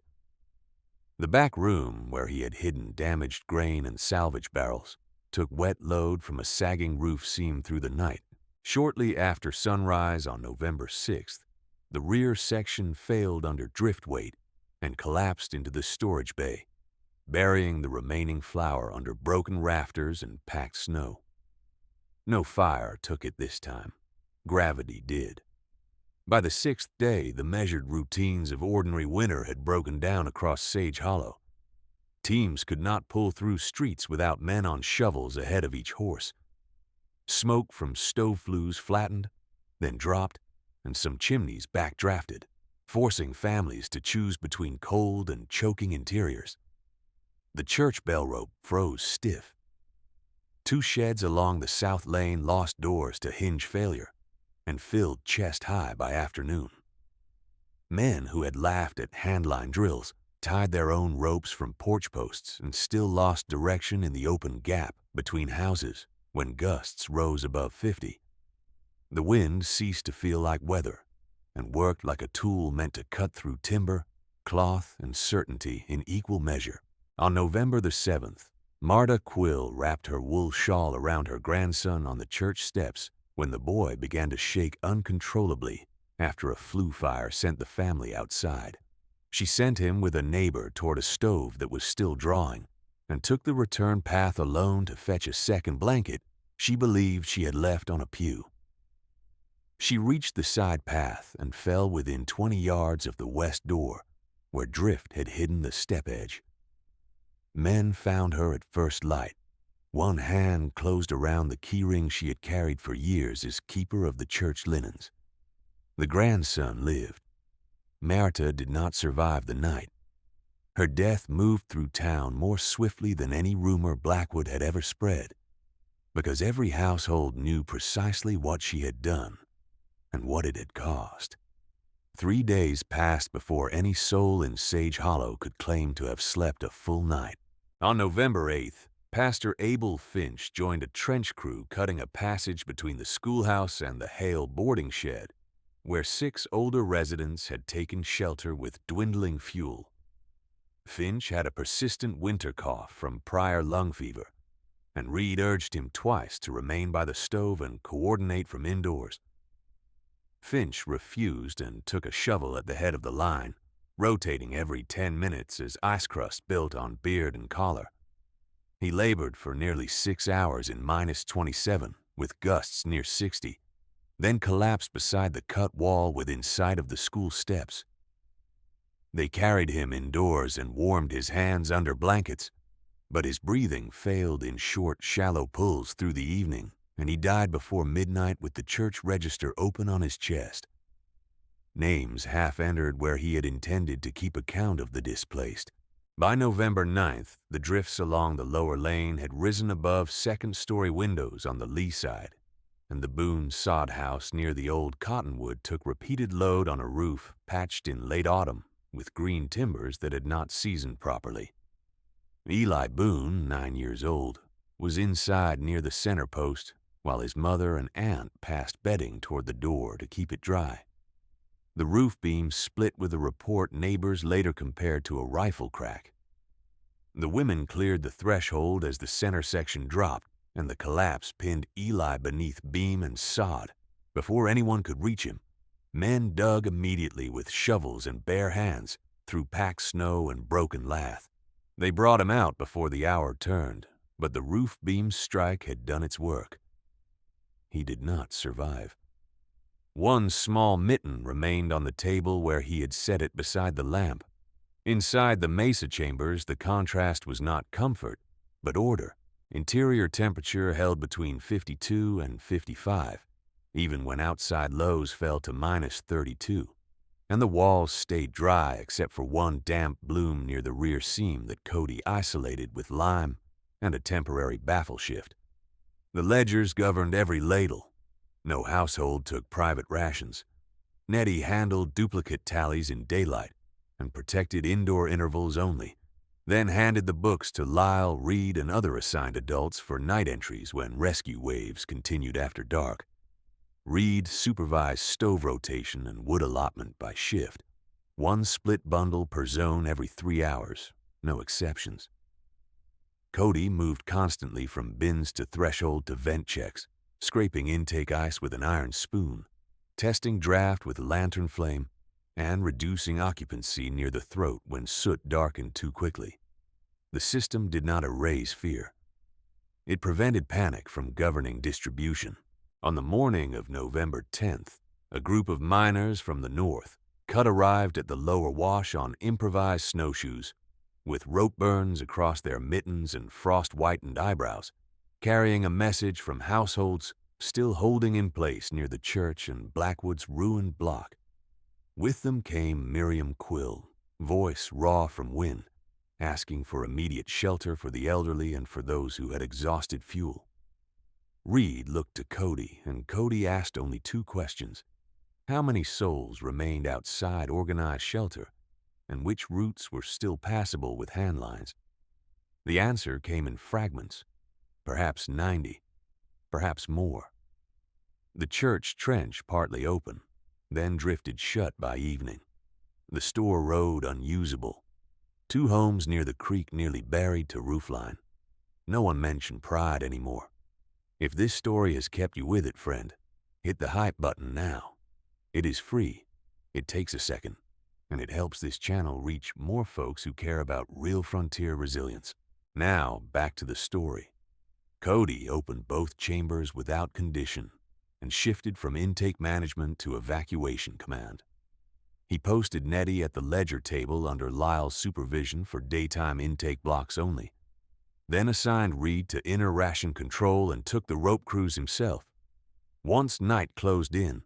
The back room, where he had hidden damaged grain and salvage barrels, took wet load from a sagging roof seam through the night. Shortly after sunrise on November 6th, the rear section failed under drift weight and collapsed into the storage bay, burying the remaining flour under broken rafters and packed snow. No fire took it this time. Gravity did. By the 6th day, the measured routines of ordinary winter had broken down across Sage Hollow. Teams could not pull through streets without men on shovels ahead of each horse. Smoke from stove flues flattened, then dropped, and some chimneys backdrafted, forcing families to choose between cold and choking interiors. The church bell rope froze stiff. 2 sheds along the south lane lost doors to hinge failure and filled chest high by afternoon. Men who had laughed at handline drills tied their own ropes from porch posts and still lost direction in the open gap between houses when gusts rose above 50. The wind ceased to feel like weather and worked like a tool meant to cut through timber, cloth, and certainty in equal measure. On November the 7th, Marta Quill wrapped her wool shawl around her grandson on the church steps when the boy began to shake uncontrollably after a flue fire sent the family outside. She sent him with a neighbor toward a stove that was still drawing and took the return path alone to fetch a second blanket she believed she had left on a pew. She reached the side path and fell within 20 yards of the west door, where drift had hidden the step edge. Men found her at first light. One hand closed around the keyring she had carried for years as keeper of the church linens. The grandson lived. Marta did not survive the night. Her death moved through town more swiftly than any rumor Blackwood had ever spread, because every household knew precisely what she had done and what it had cost. 3 days passed before any soul in Sage Hollow could claim to have slept a full night. On November 8th, Pastor Abel Finch joined a trench crew cutting a passage between the schoolhouse and the Hale boarding shed, where 6 older residents had taken shelter with dwindling fuel. Finch had a persistent winter cough from prior lung fever, and Reed urged him twice to remain by the stove and coordinate from indoors. Finch refused and took a shovel at the head of the line, rotating every 10 minutes as ice crust built on beard and collar. He labored for nearly 6 hours in -27 with gusts near 60, then collapsed beside the cut wall within sight of the school steps. They carried him indoors and warmed his hands under blankets, but his breathing failed in short, shallow pulls through the evening, and he died before midnight with the church register open on his chest. Names half entered where he had intended to keep account of the displaced. By November 9th, the drifts along the lower lane had risen above second-story windows on the lee side, and the Boone sod house near the old cottonwood took repeated load on a roof patched in late autumn with green timbers that had not seasoned properly. Eli Boone, 9 years old, was inside near the center post, while his mother and aunt passed bedding toward the door to keep it dry. The roof beam split with a report neighbors later compared to a rifle crack. The women cleared the threshold as the center section dropped, and the collapse pinned Eli beneath beam and sod. Before anyone could reach him, men dug immediately with shovels and bare hands through packed snow and broken lath. They brought him out before the hour turned, but the roof beam strike had done its work. He did not survive. One small mitten remained on the table where he had set it beside the lamp. Inside the Mesa chambers, the contrast was not comfort, but order. Interior temperature held between 52 and 55, even when outside lows fell to -32, and the walls stayed dry except for one damp bloom near the rear seam that Cody isolated with lime and a temporary baffle shift. The ledgers governed every ladle. No household took private rations. Nettie handled duplicate tallies in daylight and protected indoor intervals only, then handed the books to Lyle, Reed, and other assigned adults for night entries when rescue waves continued after dark. Reed supervised stove rotation and wood allotment by shift. One split bundle per zone every 3 hours, no exceptions. Cody moved constantly from bins to threshold to vent checks, scraping intake ice with an iron spoon, testing draft with lantern flame, and reducing occupancy near the throat when soot darkened too quickly. The system did not erase fear. It prevented panic from governing distribution. On the morning of November 10th, a group of miners from the north arrived at the lower wash on improvised snowshoes, with rope burns across their mittens and frost-whitened eyebrows, carrying a message from households still holding in place near the church and Blackwood's ruined block. With them came Miriam Quill, voice raw from wind, asking for immediate shelter for the elderly and for those who had exhausted fuel. Reed looked to Cody, and Cody asked only 2 questions. How many souls remained outside organized shelter, and which routes were still passable with handlines? The answer came in fragments, perhaps 90, perhaps more. The church trench partly open, then drifted shut by evening. The store road unusable. 2 homes near the creek nearly buried to roofline. No one mentioned pride anymore. If this story has kept you with it, friend, hit the hype button now. It is free, it takes a second, and it helps this channel reach more folks who care about real frontier resilience. Now, back to the story. Cody opened both chambers without condition and shifted from intake management to evacuation command. He posted Nettie at the ledger table under Lyle's supervision for daytime intake blocks only, then assigned Reed to inner ration control and took the rope crews himself. Once night closed in,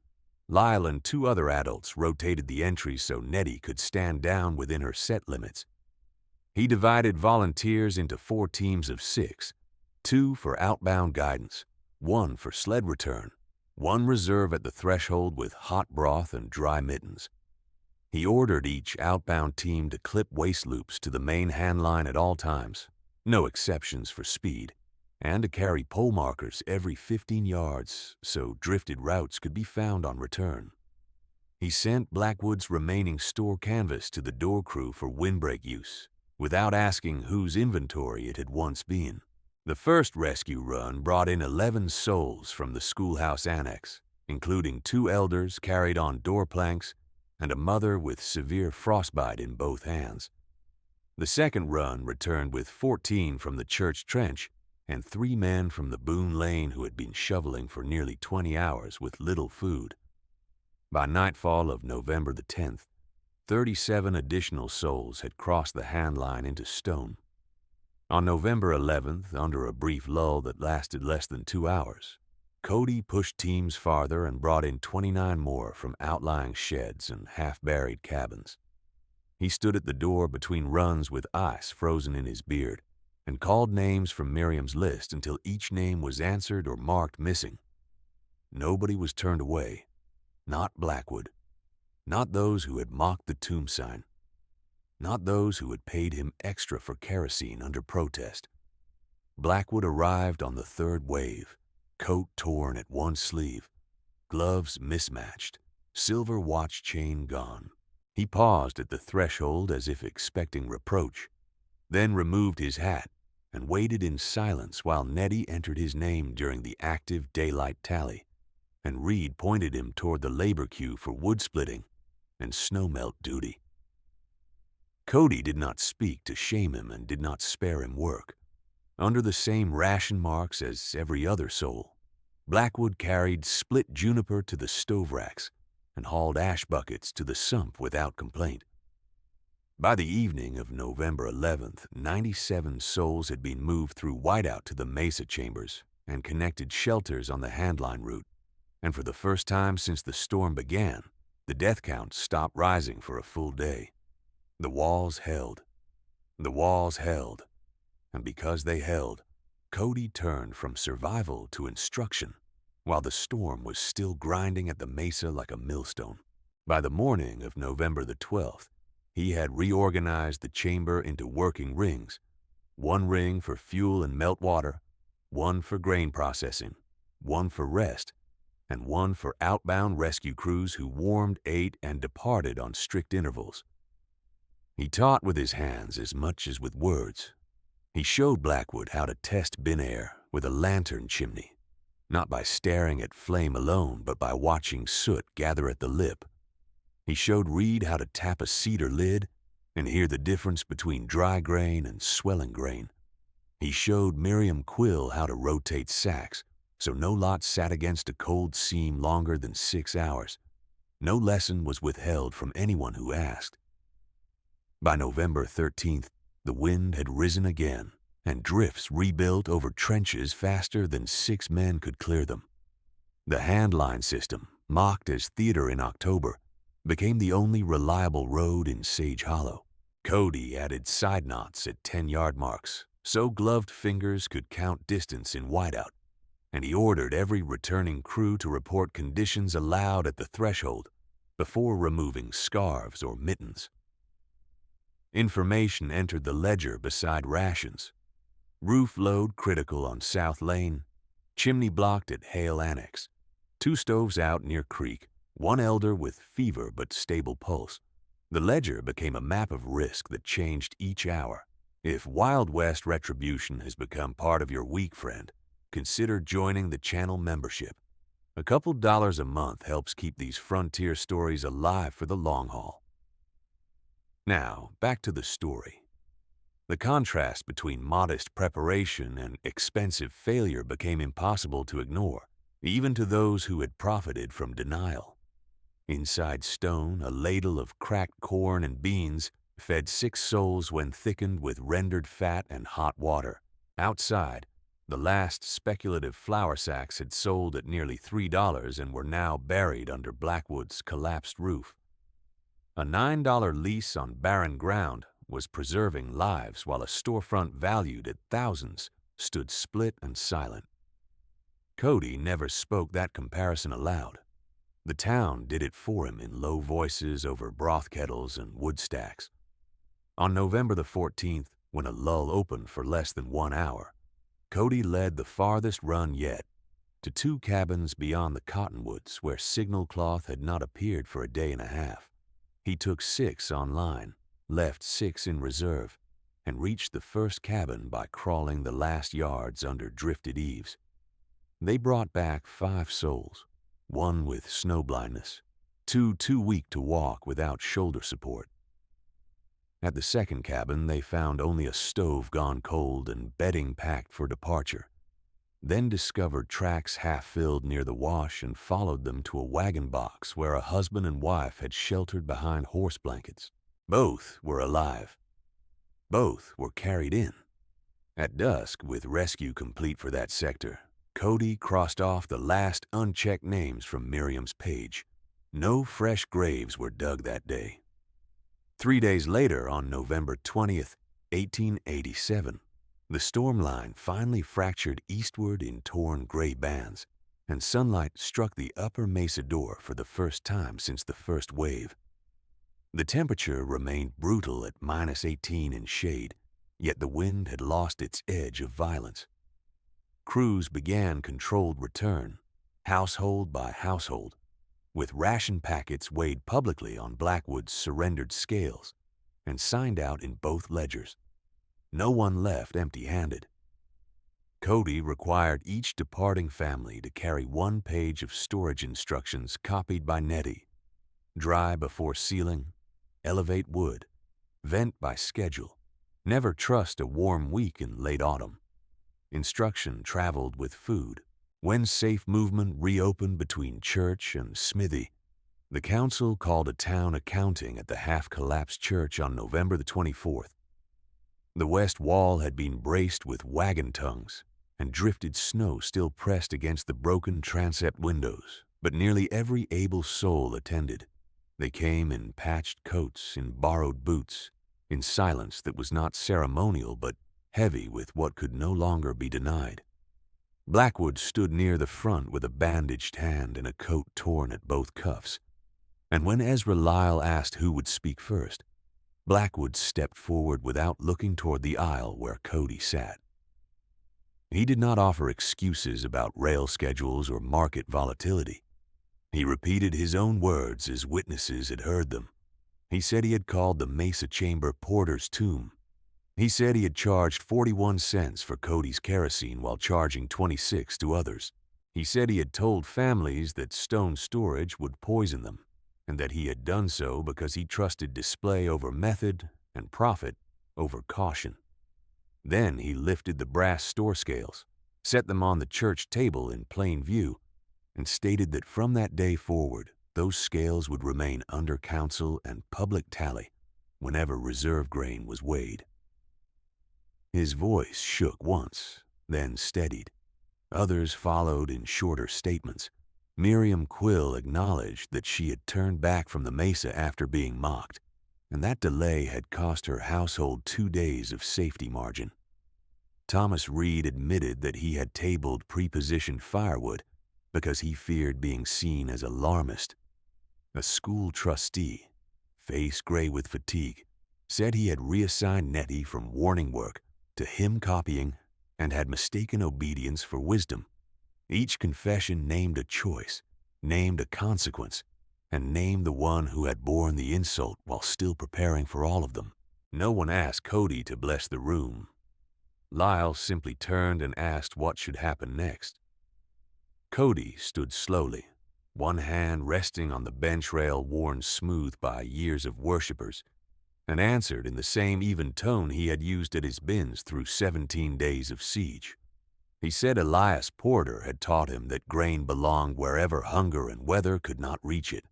Lyle and 2 other adults rotated the entries so Nettie could stand down within her set limits. He divided volunteers into 4 teams of 6, 2 for outbound guidance, 1 for sled return, 1 reserve at the threshold with hot broth and dry mittens. He ordered each outbound team to clip waste loops to the main handline at all times, no exceptions for speed, and to carry pole markers every 15 yards so drifted routes could be found on return. He sent Blackwood's remaining store canvas to the door crew for windbreak use, without asking whose inventory it had once been. The first rescue run brought in 11 souls from the schoolhouse annex, including 2 elders carried on door planks and a mother with severe frostbite in both hands. The second run returned with 14 from the church trench and 3 men from the Boone Lane who had been shoveling for nearly 20 hours with little food. By nightfall of November the 10th, 37 additional souls had crossed the handline into Stone. On November 11th, under a brief lull that lasted less than 2 hours, Cody pushed teams farther and brought in 29 more from outlying sheds and half-buried cabins. He stood at the door between runs with ice frozen in his beard and called names from Miriam's list until each name was answered or marked missing. Nobody was turned away, not Blackwood, not those who had mocked the tomb sign, not those who had paid him extra for kerosene under protest. Blackwood arrived on the 3rd wave, coat torn at one sleeve, gloves mismatched, silver watch chain gone. He paused at the threshold as if expecting reproach, then removed his hat and waited in silence while Nettie entered his name during the active daylight tally, and Reed pointed him toward the labor queue for wood splitting and snowmelt duty. Cody did not speak to shame him and did not spare him work. Under the same ration marks as every other soul, Blackwood carried split juniper to the stove racks and hauled ash buckets to the sump without complaint. By the evening of November 11th, 97 souls had been moved through whiteout to the Mesa chambers and connected shelters on the handline route, and for the first time since the storm began, the death count stopped rising for a full day. The walls held. The walls held. And because they held, Cody turned from survival to instruction, while the storm was still grinding at the Mesa like a millstone. By the morning of November the 12th, he had reorganized the chamber into working rings, one ring for fuel and meltwater, one for grain processing, one for rest, and one for outbound rescue crews who warmed, ate, and departed on strict intervals. He taught with his hands as much as with words. He showed Blackwood how to test bin air with a lantern chimney, not by staring at flame alone, but by watching soot gather at the lip. He showed Reed how to tap a cedar lid and hear the difference between dry grain and swelling grain. He showed Miriam Quill how to rotate sacks so no lot sat against a cold seam longer than 6 hours. No lesson was withheld from anyone who asked. By November 13th, the wind had risen again, and drifts rebuilt over trenches faster than 6 men could clear them. The handline system, mocked as theater in October, became the only reliable road in Sage Hollow. Cody added side knots at 10-yard marks, so gloved fingers could count distance in whiteout, and he ordered every returning crew to report conditions aloud at the threshold before removing scarves or mittens. Information entered the ledger beside rations. Roof load critical on South Lane, chimney blocked at Hale Annex, 2 stoves out near Creek, 1 elder with fever but stable pulse. The ledger became a map of risk that changed each hour. If Wild West retribution has become part of your week, friend, consider joining the channel membership. A couple dollars a month helps keep these frontier stories alive for the long haul. Now, back to the story. The contrast between modest preparation and expensive failure became impossible to ignore, even to those who had profited from denial. Inside stone, a ladle of cracked corn and beans fed 6 souls when thickened with rendered fat and hot water. Outside, the last speculative flour sacks had sold at nearly $3 and were now buried under Blackwood's collapsed roof. A $9 lease on barren ground was preserving lives while a storefront valued at thousands stood split and silent. Cody never spoke that comparison aloud. The town did it for him in low voices over broth kettles and wood stacks. On November the 14th, when a lull opened for less than 1 hour, Cody led the farthest run yet to 2 cabins beyond the cottonwoods where signal cloth had not appeared for a day and a half. He took 6 online, left 6 in reserve, and reached the first cabin by crawling the last yards under drifted eaves. They brought back 5 souls, 1 with snow blindness, 2 too weak to walk without shoulder support. At the second cabin, they found only a stove gone cold and bedding packed for departure, then discovered tracks half-filled near the wash and followed them to a wagon box where a husband and wife had sheltered behind horse blankets. Both were alive. Both were carried in. At dusk, with rescue complete for that sector, Cody crossed off the last unchecked names from Miriam's page. No fresh graves were dug that day. 3 days later, on November 20th, 1887, the storm line finally fractured eastward in torn gray bands, and sunlight struck the upper Mesa door for the first time since the first wave. The temperature remained brutal at -18 in shade, yet the wind had lost its edge of violence. Crews began controlled return, household by household, with ration packets weighed publicly on Blackwood's surrendered scales and signed out in both ledgers. No one left empty-handed. Cody required each departing family to carry 1 page of storage instructions copied by Nettie. Dry before sealing, elevate wood, vent by schedule, never trust a warm week in late autumn. Instruction traveled with food. When safe movement reopened between church and smithy, the council called a town accounting at the half-collapsed church on November the 24th. The west wall had been braced with wagon tongues, and drifted snow still pressed against the broken transept windows, but nearly every able soul attended. They came in patched coats, in borrowed boots, in silence that was not ceremonial but heavy with what could no longer be denied. Blackwood stood near the front with a bandaged hand and a coat torn at both cuffs, and when Ezra Lyle asked who would speak first, Blackwood stepped forward without looking toward the aisle where Cody sat. He did not offer excuses about rail schedules or market volatility. He repeated his own words as witnesses had heard them. He said he had called the Mesa Chamber Porter's tomb. He said he had charged 41 cents for Cody's kerosene while charging 26 to others. He said he had told families that stone storage would poison them, and that he had done so because he trusted display over method and profit over caution. Then he lifted the brass store scales, set them on the church table in plain view, and stated that from that day forward, those scales would remain under council and public tally whenever reserve grain was weighed. His voice shook once, then steadied. Others followed in shorter statements. Miriam Quill acknowledged that she had turned back from the Mesa after being mocked, and that delay had cost her household 2 days of safety margin. Thomas Reed admitted that he had tabled prepositioned firewood because he feared being seen as alarmist. A school trustee, face gray with fatigue, said he had reassigned Nettie from warning work to hymn copying and had mistaken obedience for wisdom. Each confession named a choice, named a consequence, and named the one who had borne the insult while still preparing for all of them. No one asked Cody to bless the room. Lyle simply turned and asked what should happen next. Cody stood slowly, one hand resting on the bench rail worn smooth by years of worshipers, and answered in the same even tone he had used at his bins through 17 days of siege. He said Elias Porter had taught him that grain belonged wherever hunger and weather could not reach it,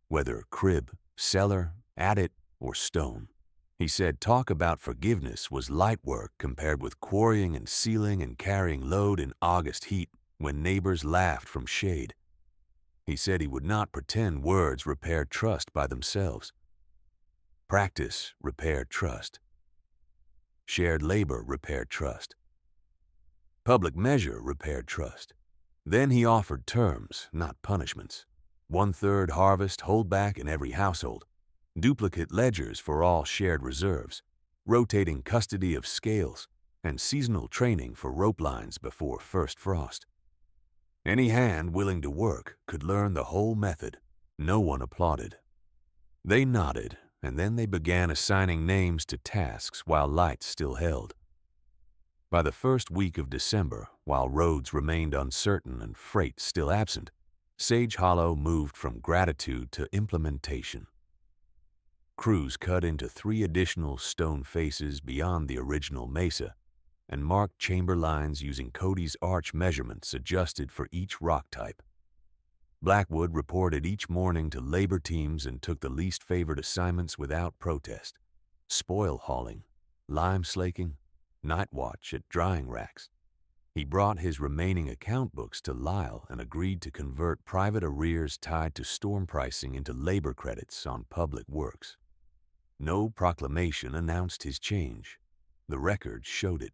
whether crib, cellar, attic, or stone. He said talk about forgiveness was light work compared with quarrying and sealing and carrying load in August heat when neighbors laughed from shade. He said he would not pretend words repaired trust by themselves. Practice repaired trust. Shared labor repaired trust. Public measure repaired trust. Then he offered terms, not punishments. 1/3 harvest holdback in every household. Duplicate ledgers for all shared reserves. Rotating custody of scales. And seasonal training for rope lines before first frost. Any hand willing to work could learn the whole method. No one applauded. They nodded, and then they began assigning names to tasks while lights still held. By the first week of December, while roads remained uncertain and freight still absent, Sage Hollow moved from gratitude to implementation. Crews cut into 3 additional stone faces beyond the original Mesa and marked chamber lines using Cody's arch measurements adjusted for each rock type. Blackwood reported each morning to labor teams and took the least favored assignments without protest: spoil hauling, lime slaking, night watch at drying racks. He brought his remaining account books to Lyle and agreed to convert private arrears tied to storm pricing into labor credits on public works. No proclamation announced his change. The record showed it.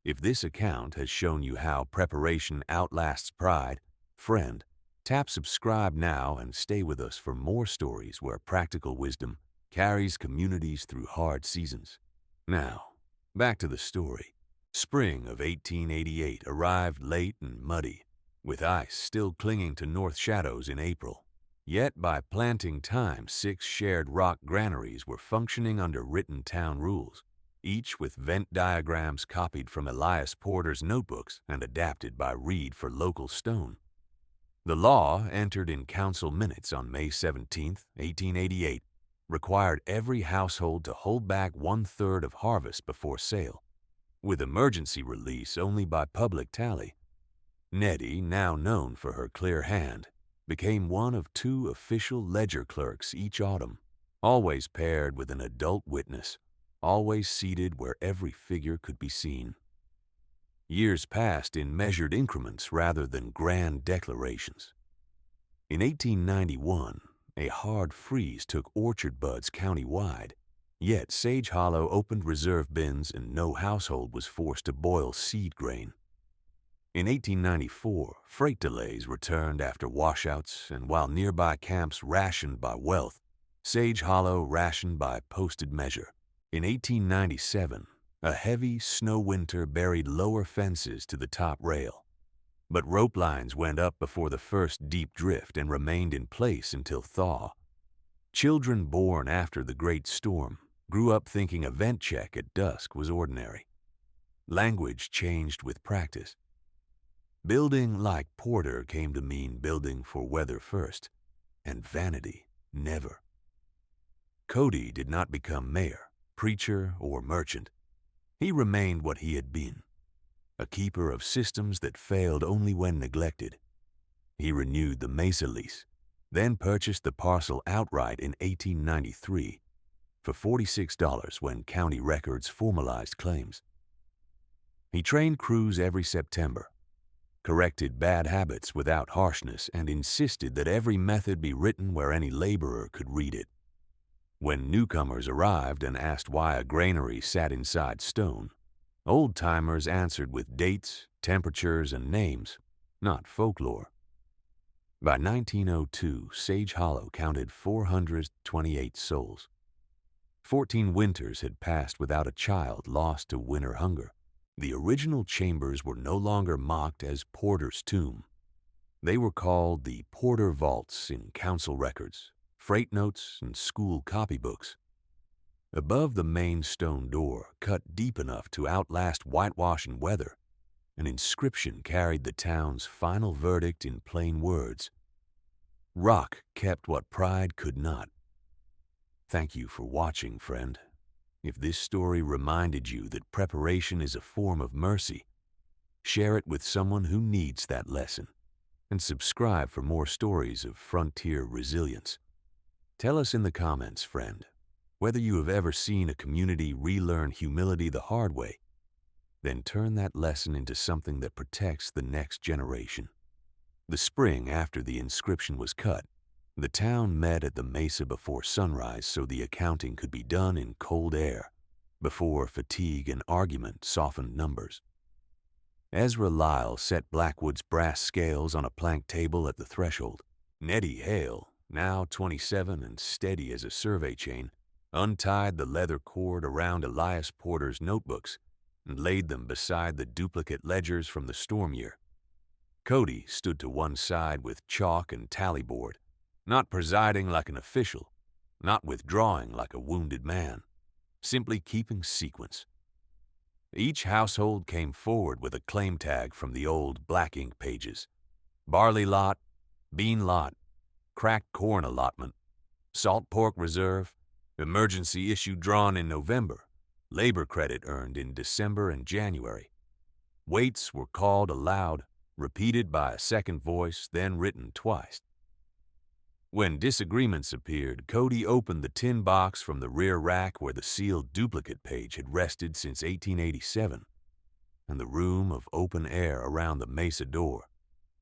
If this account has shown you how preparation outlasts pride, friend, tap subscribe now and stay with us for more stories where practical wisdom carries communities through hard seasons. Now, back to the story. Spring of 1888 arrived late and muddy, with ice still clinging to north shadows in April. Yet by planting time, 6 shared rock granaries were functioning under written town rules, each with vent diagrams copied from Elias Porter's notebooks and adapted by Reed for local stone. The law, entered in council minutes on May 17, 1888, required every household to hold back 1/3 of harvest before sale, with emergency release only by public tally. Nettie, now known for her clear hand, became one of 2 official ledger clerks each autumn, always paired with an adult witness, always seated where every figure could be seen. Years passed in measured increments rather than grand declarations. In 1891, a hard freeze took orchard buds countywide, Yet Sage Hollow opened reserve bins and no household was forced to boil seed grain. In 1894, freight delays returned after washouts, and while nearby camps rationed by wealth, Sage Hollow rationed by posted measure. In 1897, a heavy snow winter buried lower fences to the top rail. But rope lines went up before the first deep drift and remained in place until thaw. Children born after the Great Storm grew up thinking a vent check at dusk was ordinary. Language changed with practice. Building like Porter came to mean building for weather first, and vanity never. Cody did not become mayor, preacher, or merchant. He remained what he had been, a keeper of systems that failed only when neglected. He renewed the Mesa lease, then purchased the parcel outright in 1893 for $46 when county records formalized claims. He trained crews every September, corrected bad habits without harshness, and insisted that every method be written where any laborer could read it. When newcomers arrived and asked why a granary sat inside stone, old-timers answered with dates, temperatures, and names, not folklore. By 1902, Sage Hollow counted 428 souls. 14 winters had passed without a child lost to winter hunger. The original chambers were no longer mocked as Porter's tomb. They were called the Porter Vaults in council records, freight notes, and school copybooks. Above the main stone door, cut deep enough to outlast whitewash and weather, an inscription carried the town's final verdict in plain words. Rock kept what pride could not. Thank you for watching, friend. If this story reminded you that preparation is a form of mercy, share it with someone who needs that lesson, and subscribe for more stories of frontier resilience. Tell us in the comments, friend, whether you have ever seen a community relearn humility the hard way, then turn that lesson into something that protects the next generation. The spring after the inscription was cut, the town met at the Mesa before sunrise so the accounting could be done in cold air, before fatigue and argument softened numbers. Ezra Lyle set Blackwood's brass scales on a plank table at the threshold. Nettie Hale, now 27 and steady as a survey chain, untied the leather cord around Elias Porter's notebooks and laid them beside the duplicate ledgers from the storm year. Cody stood to one side with chalk and tally board, not presiding like an official, not withdrawing like a wounded man, simply keeping sequence. Each household came forward with a claim tag from the old black ink pages. Barley lot, bean lot, cracked corn allotment, salt pork reserve, emergency issue drawn in November, labor credit earned in December and January. Weights were called aloud, repeated by a second voice, then written twice. When disagreements appeared, Cody opened the tin box from the rear rack where the sealed duplicate page had rested since 1887, and the room of open air around the Mesa door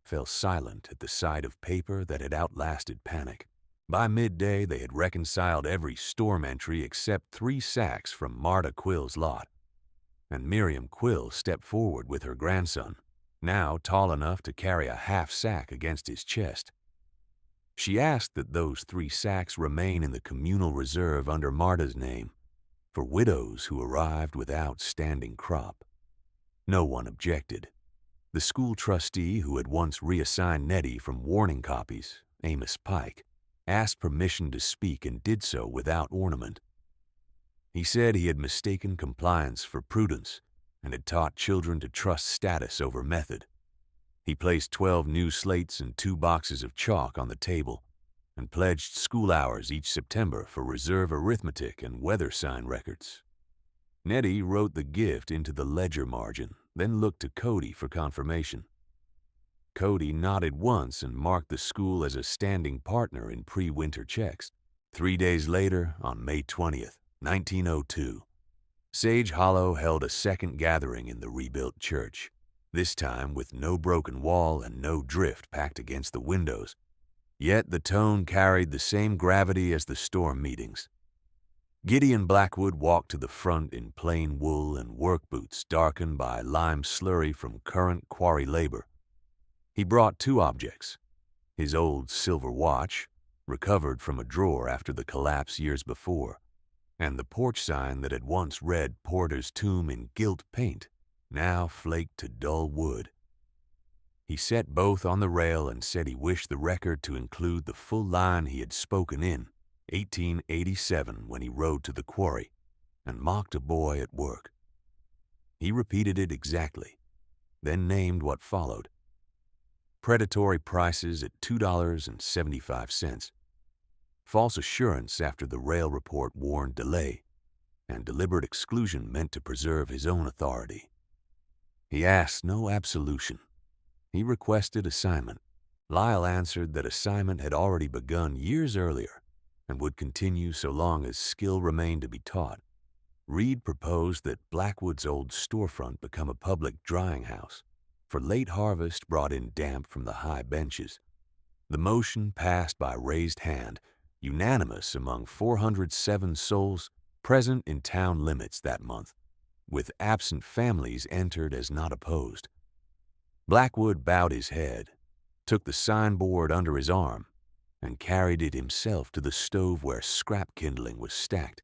fell silent at the sight of paper that had outlasted panic. By midday, they had reconciled every storm entry except 3 sacks from Marta Quill's lot, and Miriam Quill stepped forward with her grandson, now tall enough to carry a half sack against his chest. She asked that those 3 sacks remain in the communal reserve under Marta's name for widows who arrived without standing crop. No one objected. The school trustee who had once reassigned Nettie from warning copies, Amos Pike, asked permission to speak and did so without ornament. He said he had mistaken compliance for prudence and had taught children to trust status over method. He placed 12 new slates and 2 boxes of chalk on the table and pledged school hours each September for reserve arithmetic and weather sign records. Nettie wrote the gift into the ledger margin, then looked to Cody for confirmation. Cody nodded once and marked the school as a standing partner in pre-winter checks. 3 days later, on May 20th, 1902, Sage Hollow held a second gathering in the rebuilt church, this time with no broken wall and no drift packed against the windows. Yet the tone carried the same gravity as the storm meetings. Gideon Blackwood walked to the front in plain wool and work boots darkened by lime slurry from current quarry labor. He brought two objects: his old silver watch, recovered from a drawer after the collapse years before, and the porch sign that had once read Porter's Tomb in gilt paint, now flaked to dull wood. He set both on the rail and said he wished the record to include the full line he had spoken in 1887 when he rode to the quarry and mocked a boy at work. He repeated it exactly, then named what followed: predatory prices at $2.75, false assurance after the rail report warned delay, and deliberate exclusion meant to preserve his own authority. He asked no absolution. He requested assignment. Lyle answered that assignment had already begun years earlier and would continue so long as skill remained to be taught. Reed proposed that Blackwood's old storefront become a public drying house, for late harvest brought in damp from the high benches. The motion passed by raised hand, unanimous among 407 souls present in town limits that month, with absent families entered as not opposed. Blackwood bowed his head, took the signboard under his arm, and carried it himself to the stove where scrap kindling was stacked.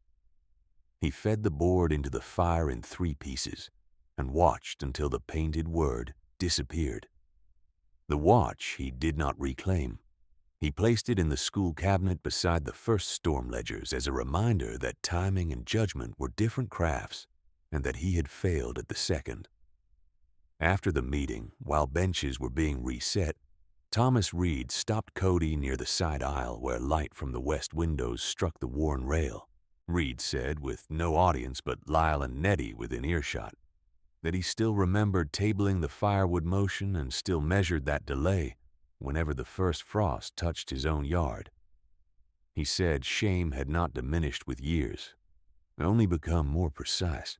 He fed the board into the fire in 3 pieces and watched until the painted word disappeared. The watch he did not reclaim. He placed it in the school cabinet beside the first storm ledgers as a reminder that timing and judgment were different crafts and that he had failed at the second. After the meeting, while benches were being reset, Thomas Reed stopped Cody near the side aisle where light from the west windows struck the worn rail. Reed said, with no audience but Lyle and Nettie within earshot, that he still remembered tabling the firewood motion and still measured that delay whenever the first frost touched his own yard. He said shame had not diminished with years, only become more precise.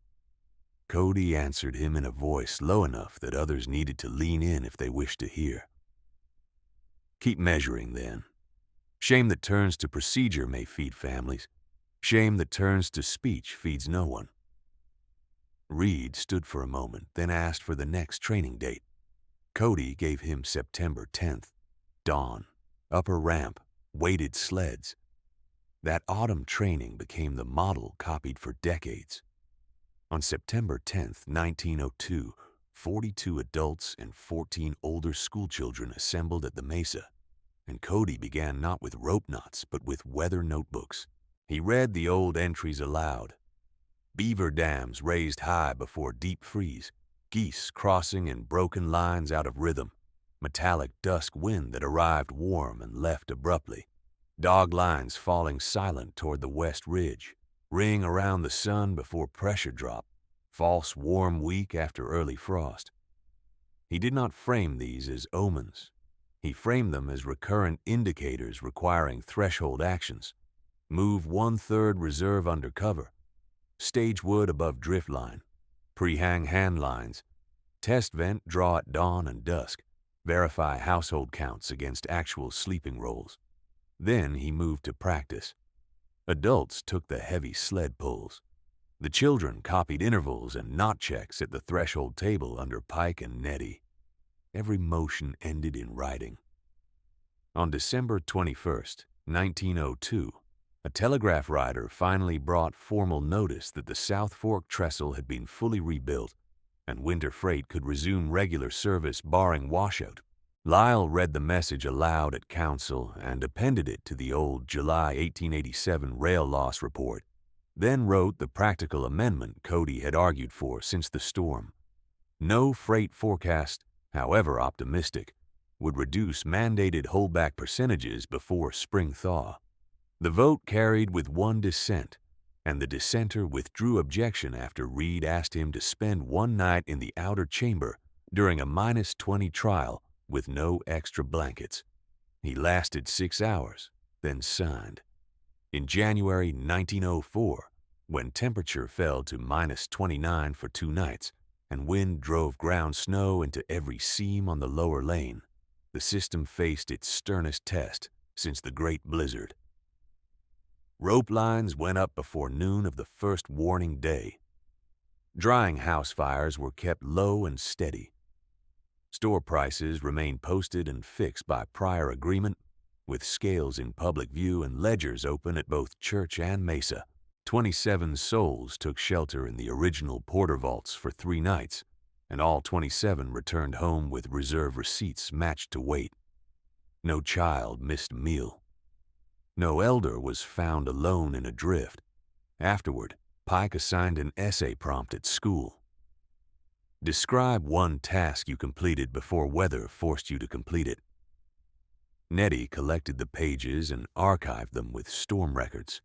Cody answered him in a voice low enough that others needed to lean in if they wished to hear. Keep measuring, then. Shame that turns to procedure may feed families. Shame that turns to speech feeds no one. Reed stood for a moment, then asked for the next training date. Cody gave him September 10th. Dawn, upper ramp, weighted sleds. That autumn training became the model copied for decades. On September 10th, 1902, 42 adults and 14 older schoolchildren assembled at the Mesa, and Cody began not with rope knots but with weather notebooks. He read the old entries aloud. Beaver dams raised high before deep freeze, geese crossing in broken lines out of rhythm, metallic dusk wind that arrived warm and left abruptly, dog lines falling silent toward the west ridge, ring around the sun before pressure drop, false warm week after early frost. He did not frame these as omens. He framed them as recurrent indicators requiring threshold actions. Move 1/3 reserve under cover, stage wood above drift line, pre-hang hand lines, test vent draw at dawn and dusk, verify household counts against actual sleeping rolls. Then he moved to practice. Adults took the heavy sled pulls. The children copied intervals and knot checks at the threshold table under Pike and Nettie. Every motion ended in writing. On December 21st, 1902, a telegraph rider finally brought formal notice that the South Fork trestle had been fully rebuilt and winter freight could resume regular service barring washout. Lyle read the message aloud at council and appended it to the old July 1887 rail loss report, then wrote the practical amendment Cody had argued for since the storm. No freight forecast, however optimistic, would reduce mandated holdback percentages before spring thaw. The vote carried with 1 dissent, and the dissenter withdrew objection after Reed asked him to spend 1 night in the outer chamber during a -20 trial with no extra blankets. He lasted 6 hours, then signed. In January 1904, when temperature fell to -29 for 2 nights and wind drove ground snow into every seam on the lower lane, the system faced its sternest test since the Great Blizzard. Rope lines went up before noon of the first warning day. Drying house fires were kept low and steady. Store prices remained posted and fixed by prior agreement, with scales in public view and ledgers open at both church and Mesa. 27 souls took shelter in the original porter vaults for 3 nights, and all 27 returned home with reserve receipts matched to weight. No child missed a meal. No elder was found alone in a drift. Afterward, Pike assigned an essay prompt at school. Describe one task you completed before weather forced you to complete it. Nettie collected the pages and archived them with storm records.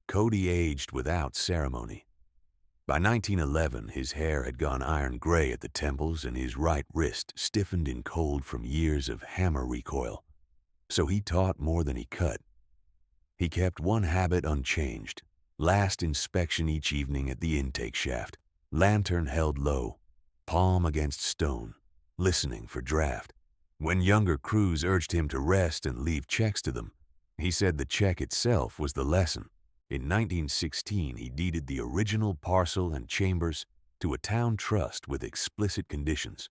Cody aged without ceremony. By 1911, his hair had gone iron gray at the temples and his right wrist stiffened in cold from years of hammer recoil. So he taught more than he cut. He kept one habit unchanged: last inspection each evening at the intake shaft, lantern held low, palm against stone, listening for draft. When younger crews urged him to rest and leave checks to them, he said the check itself was the lesson. In 1916, he deeded the original parcel and chambers to a town trust with explicit conditions.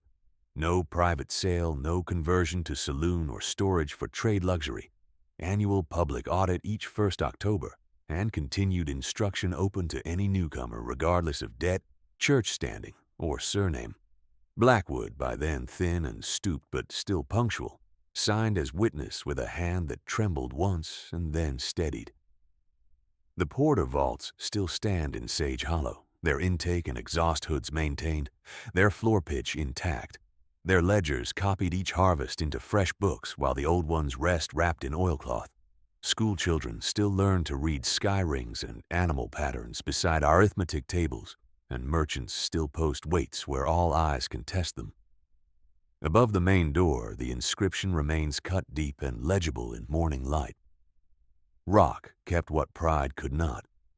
No private sale, no conversion to saloon or storage for trade luxury. Annual public audit each 1st October, and continued instruction open to any newcomer regardless of debt, church standing, or surname. Blackwood, by then thin and stooped but still punctual, signed as witness with a hand that trembled once and then steadied. The porter vaults still stand in Sage Hollow, their intake and exhaust hoods maintained, their floor pitch intact. Their ledgers copied each harvest into fresh books while the old ones rest wrapped in oilcloth. School children still learn to read sky rings and animal patterns beside arithmetic tables, and merchants still post weights where all eyes can test them. Above the main door, the inscription remains cut deep and legible in morning light. Rock kept what pride could not.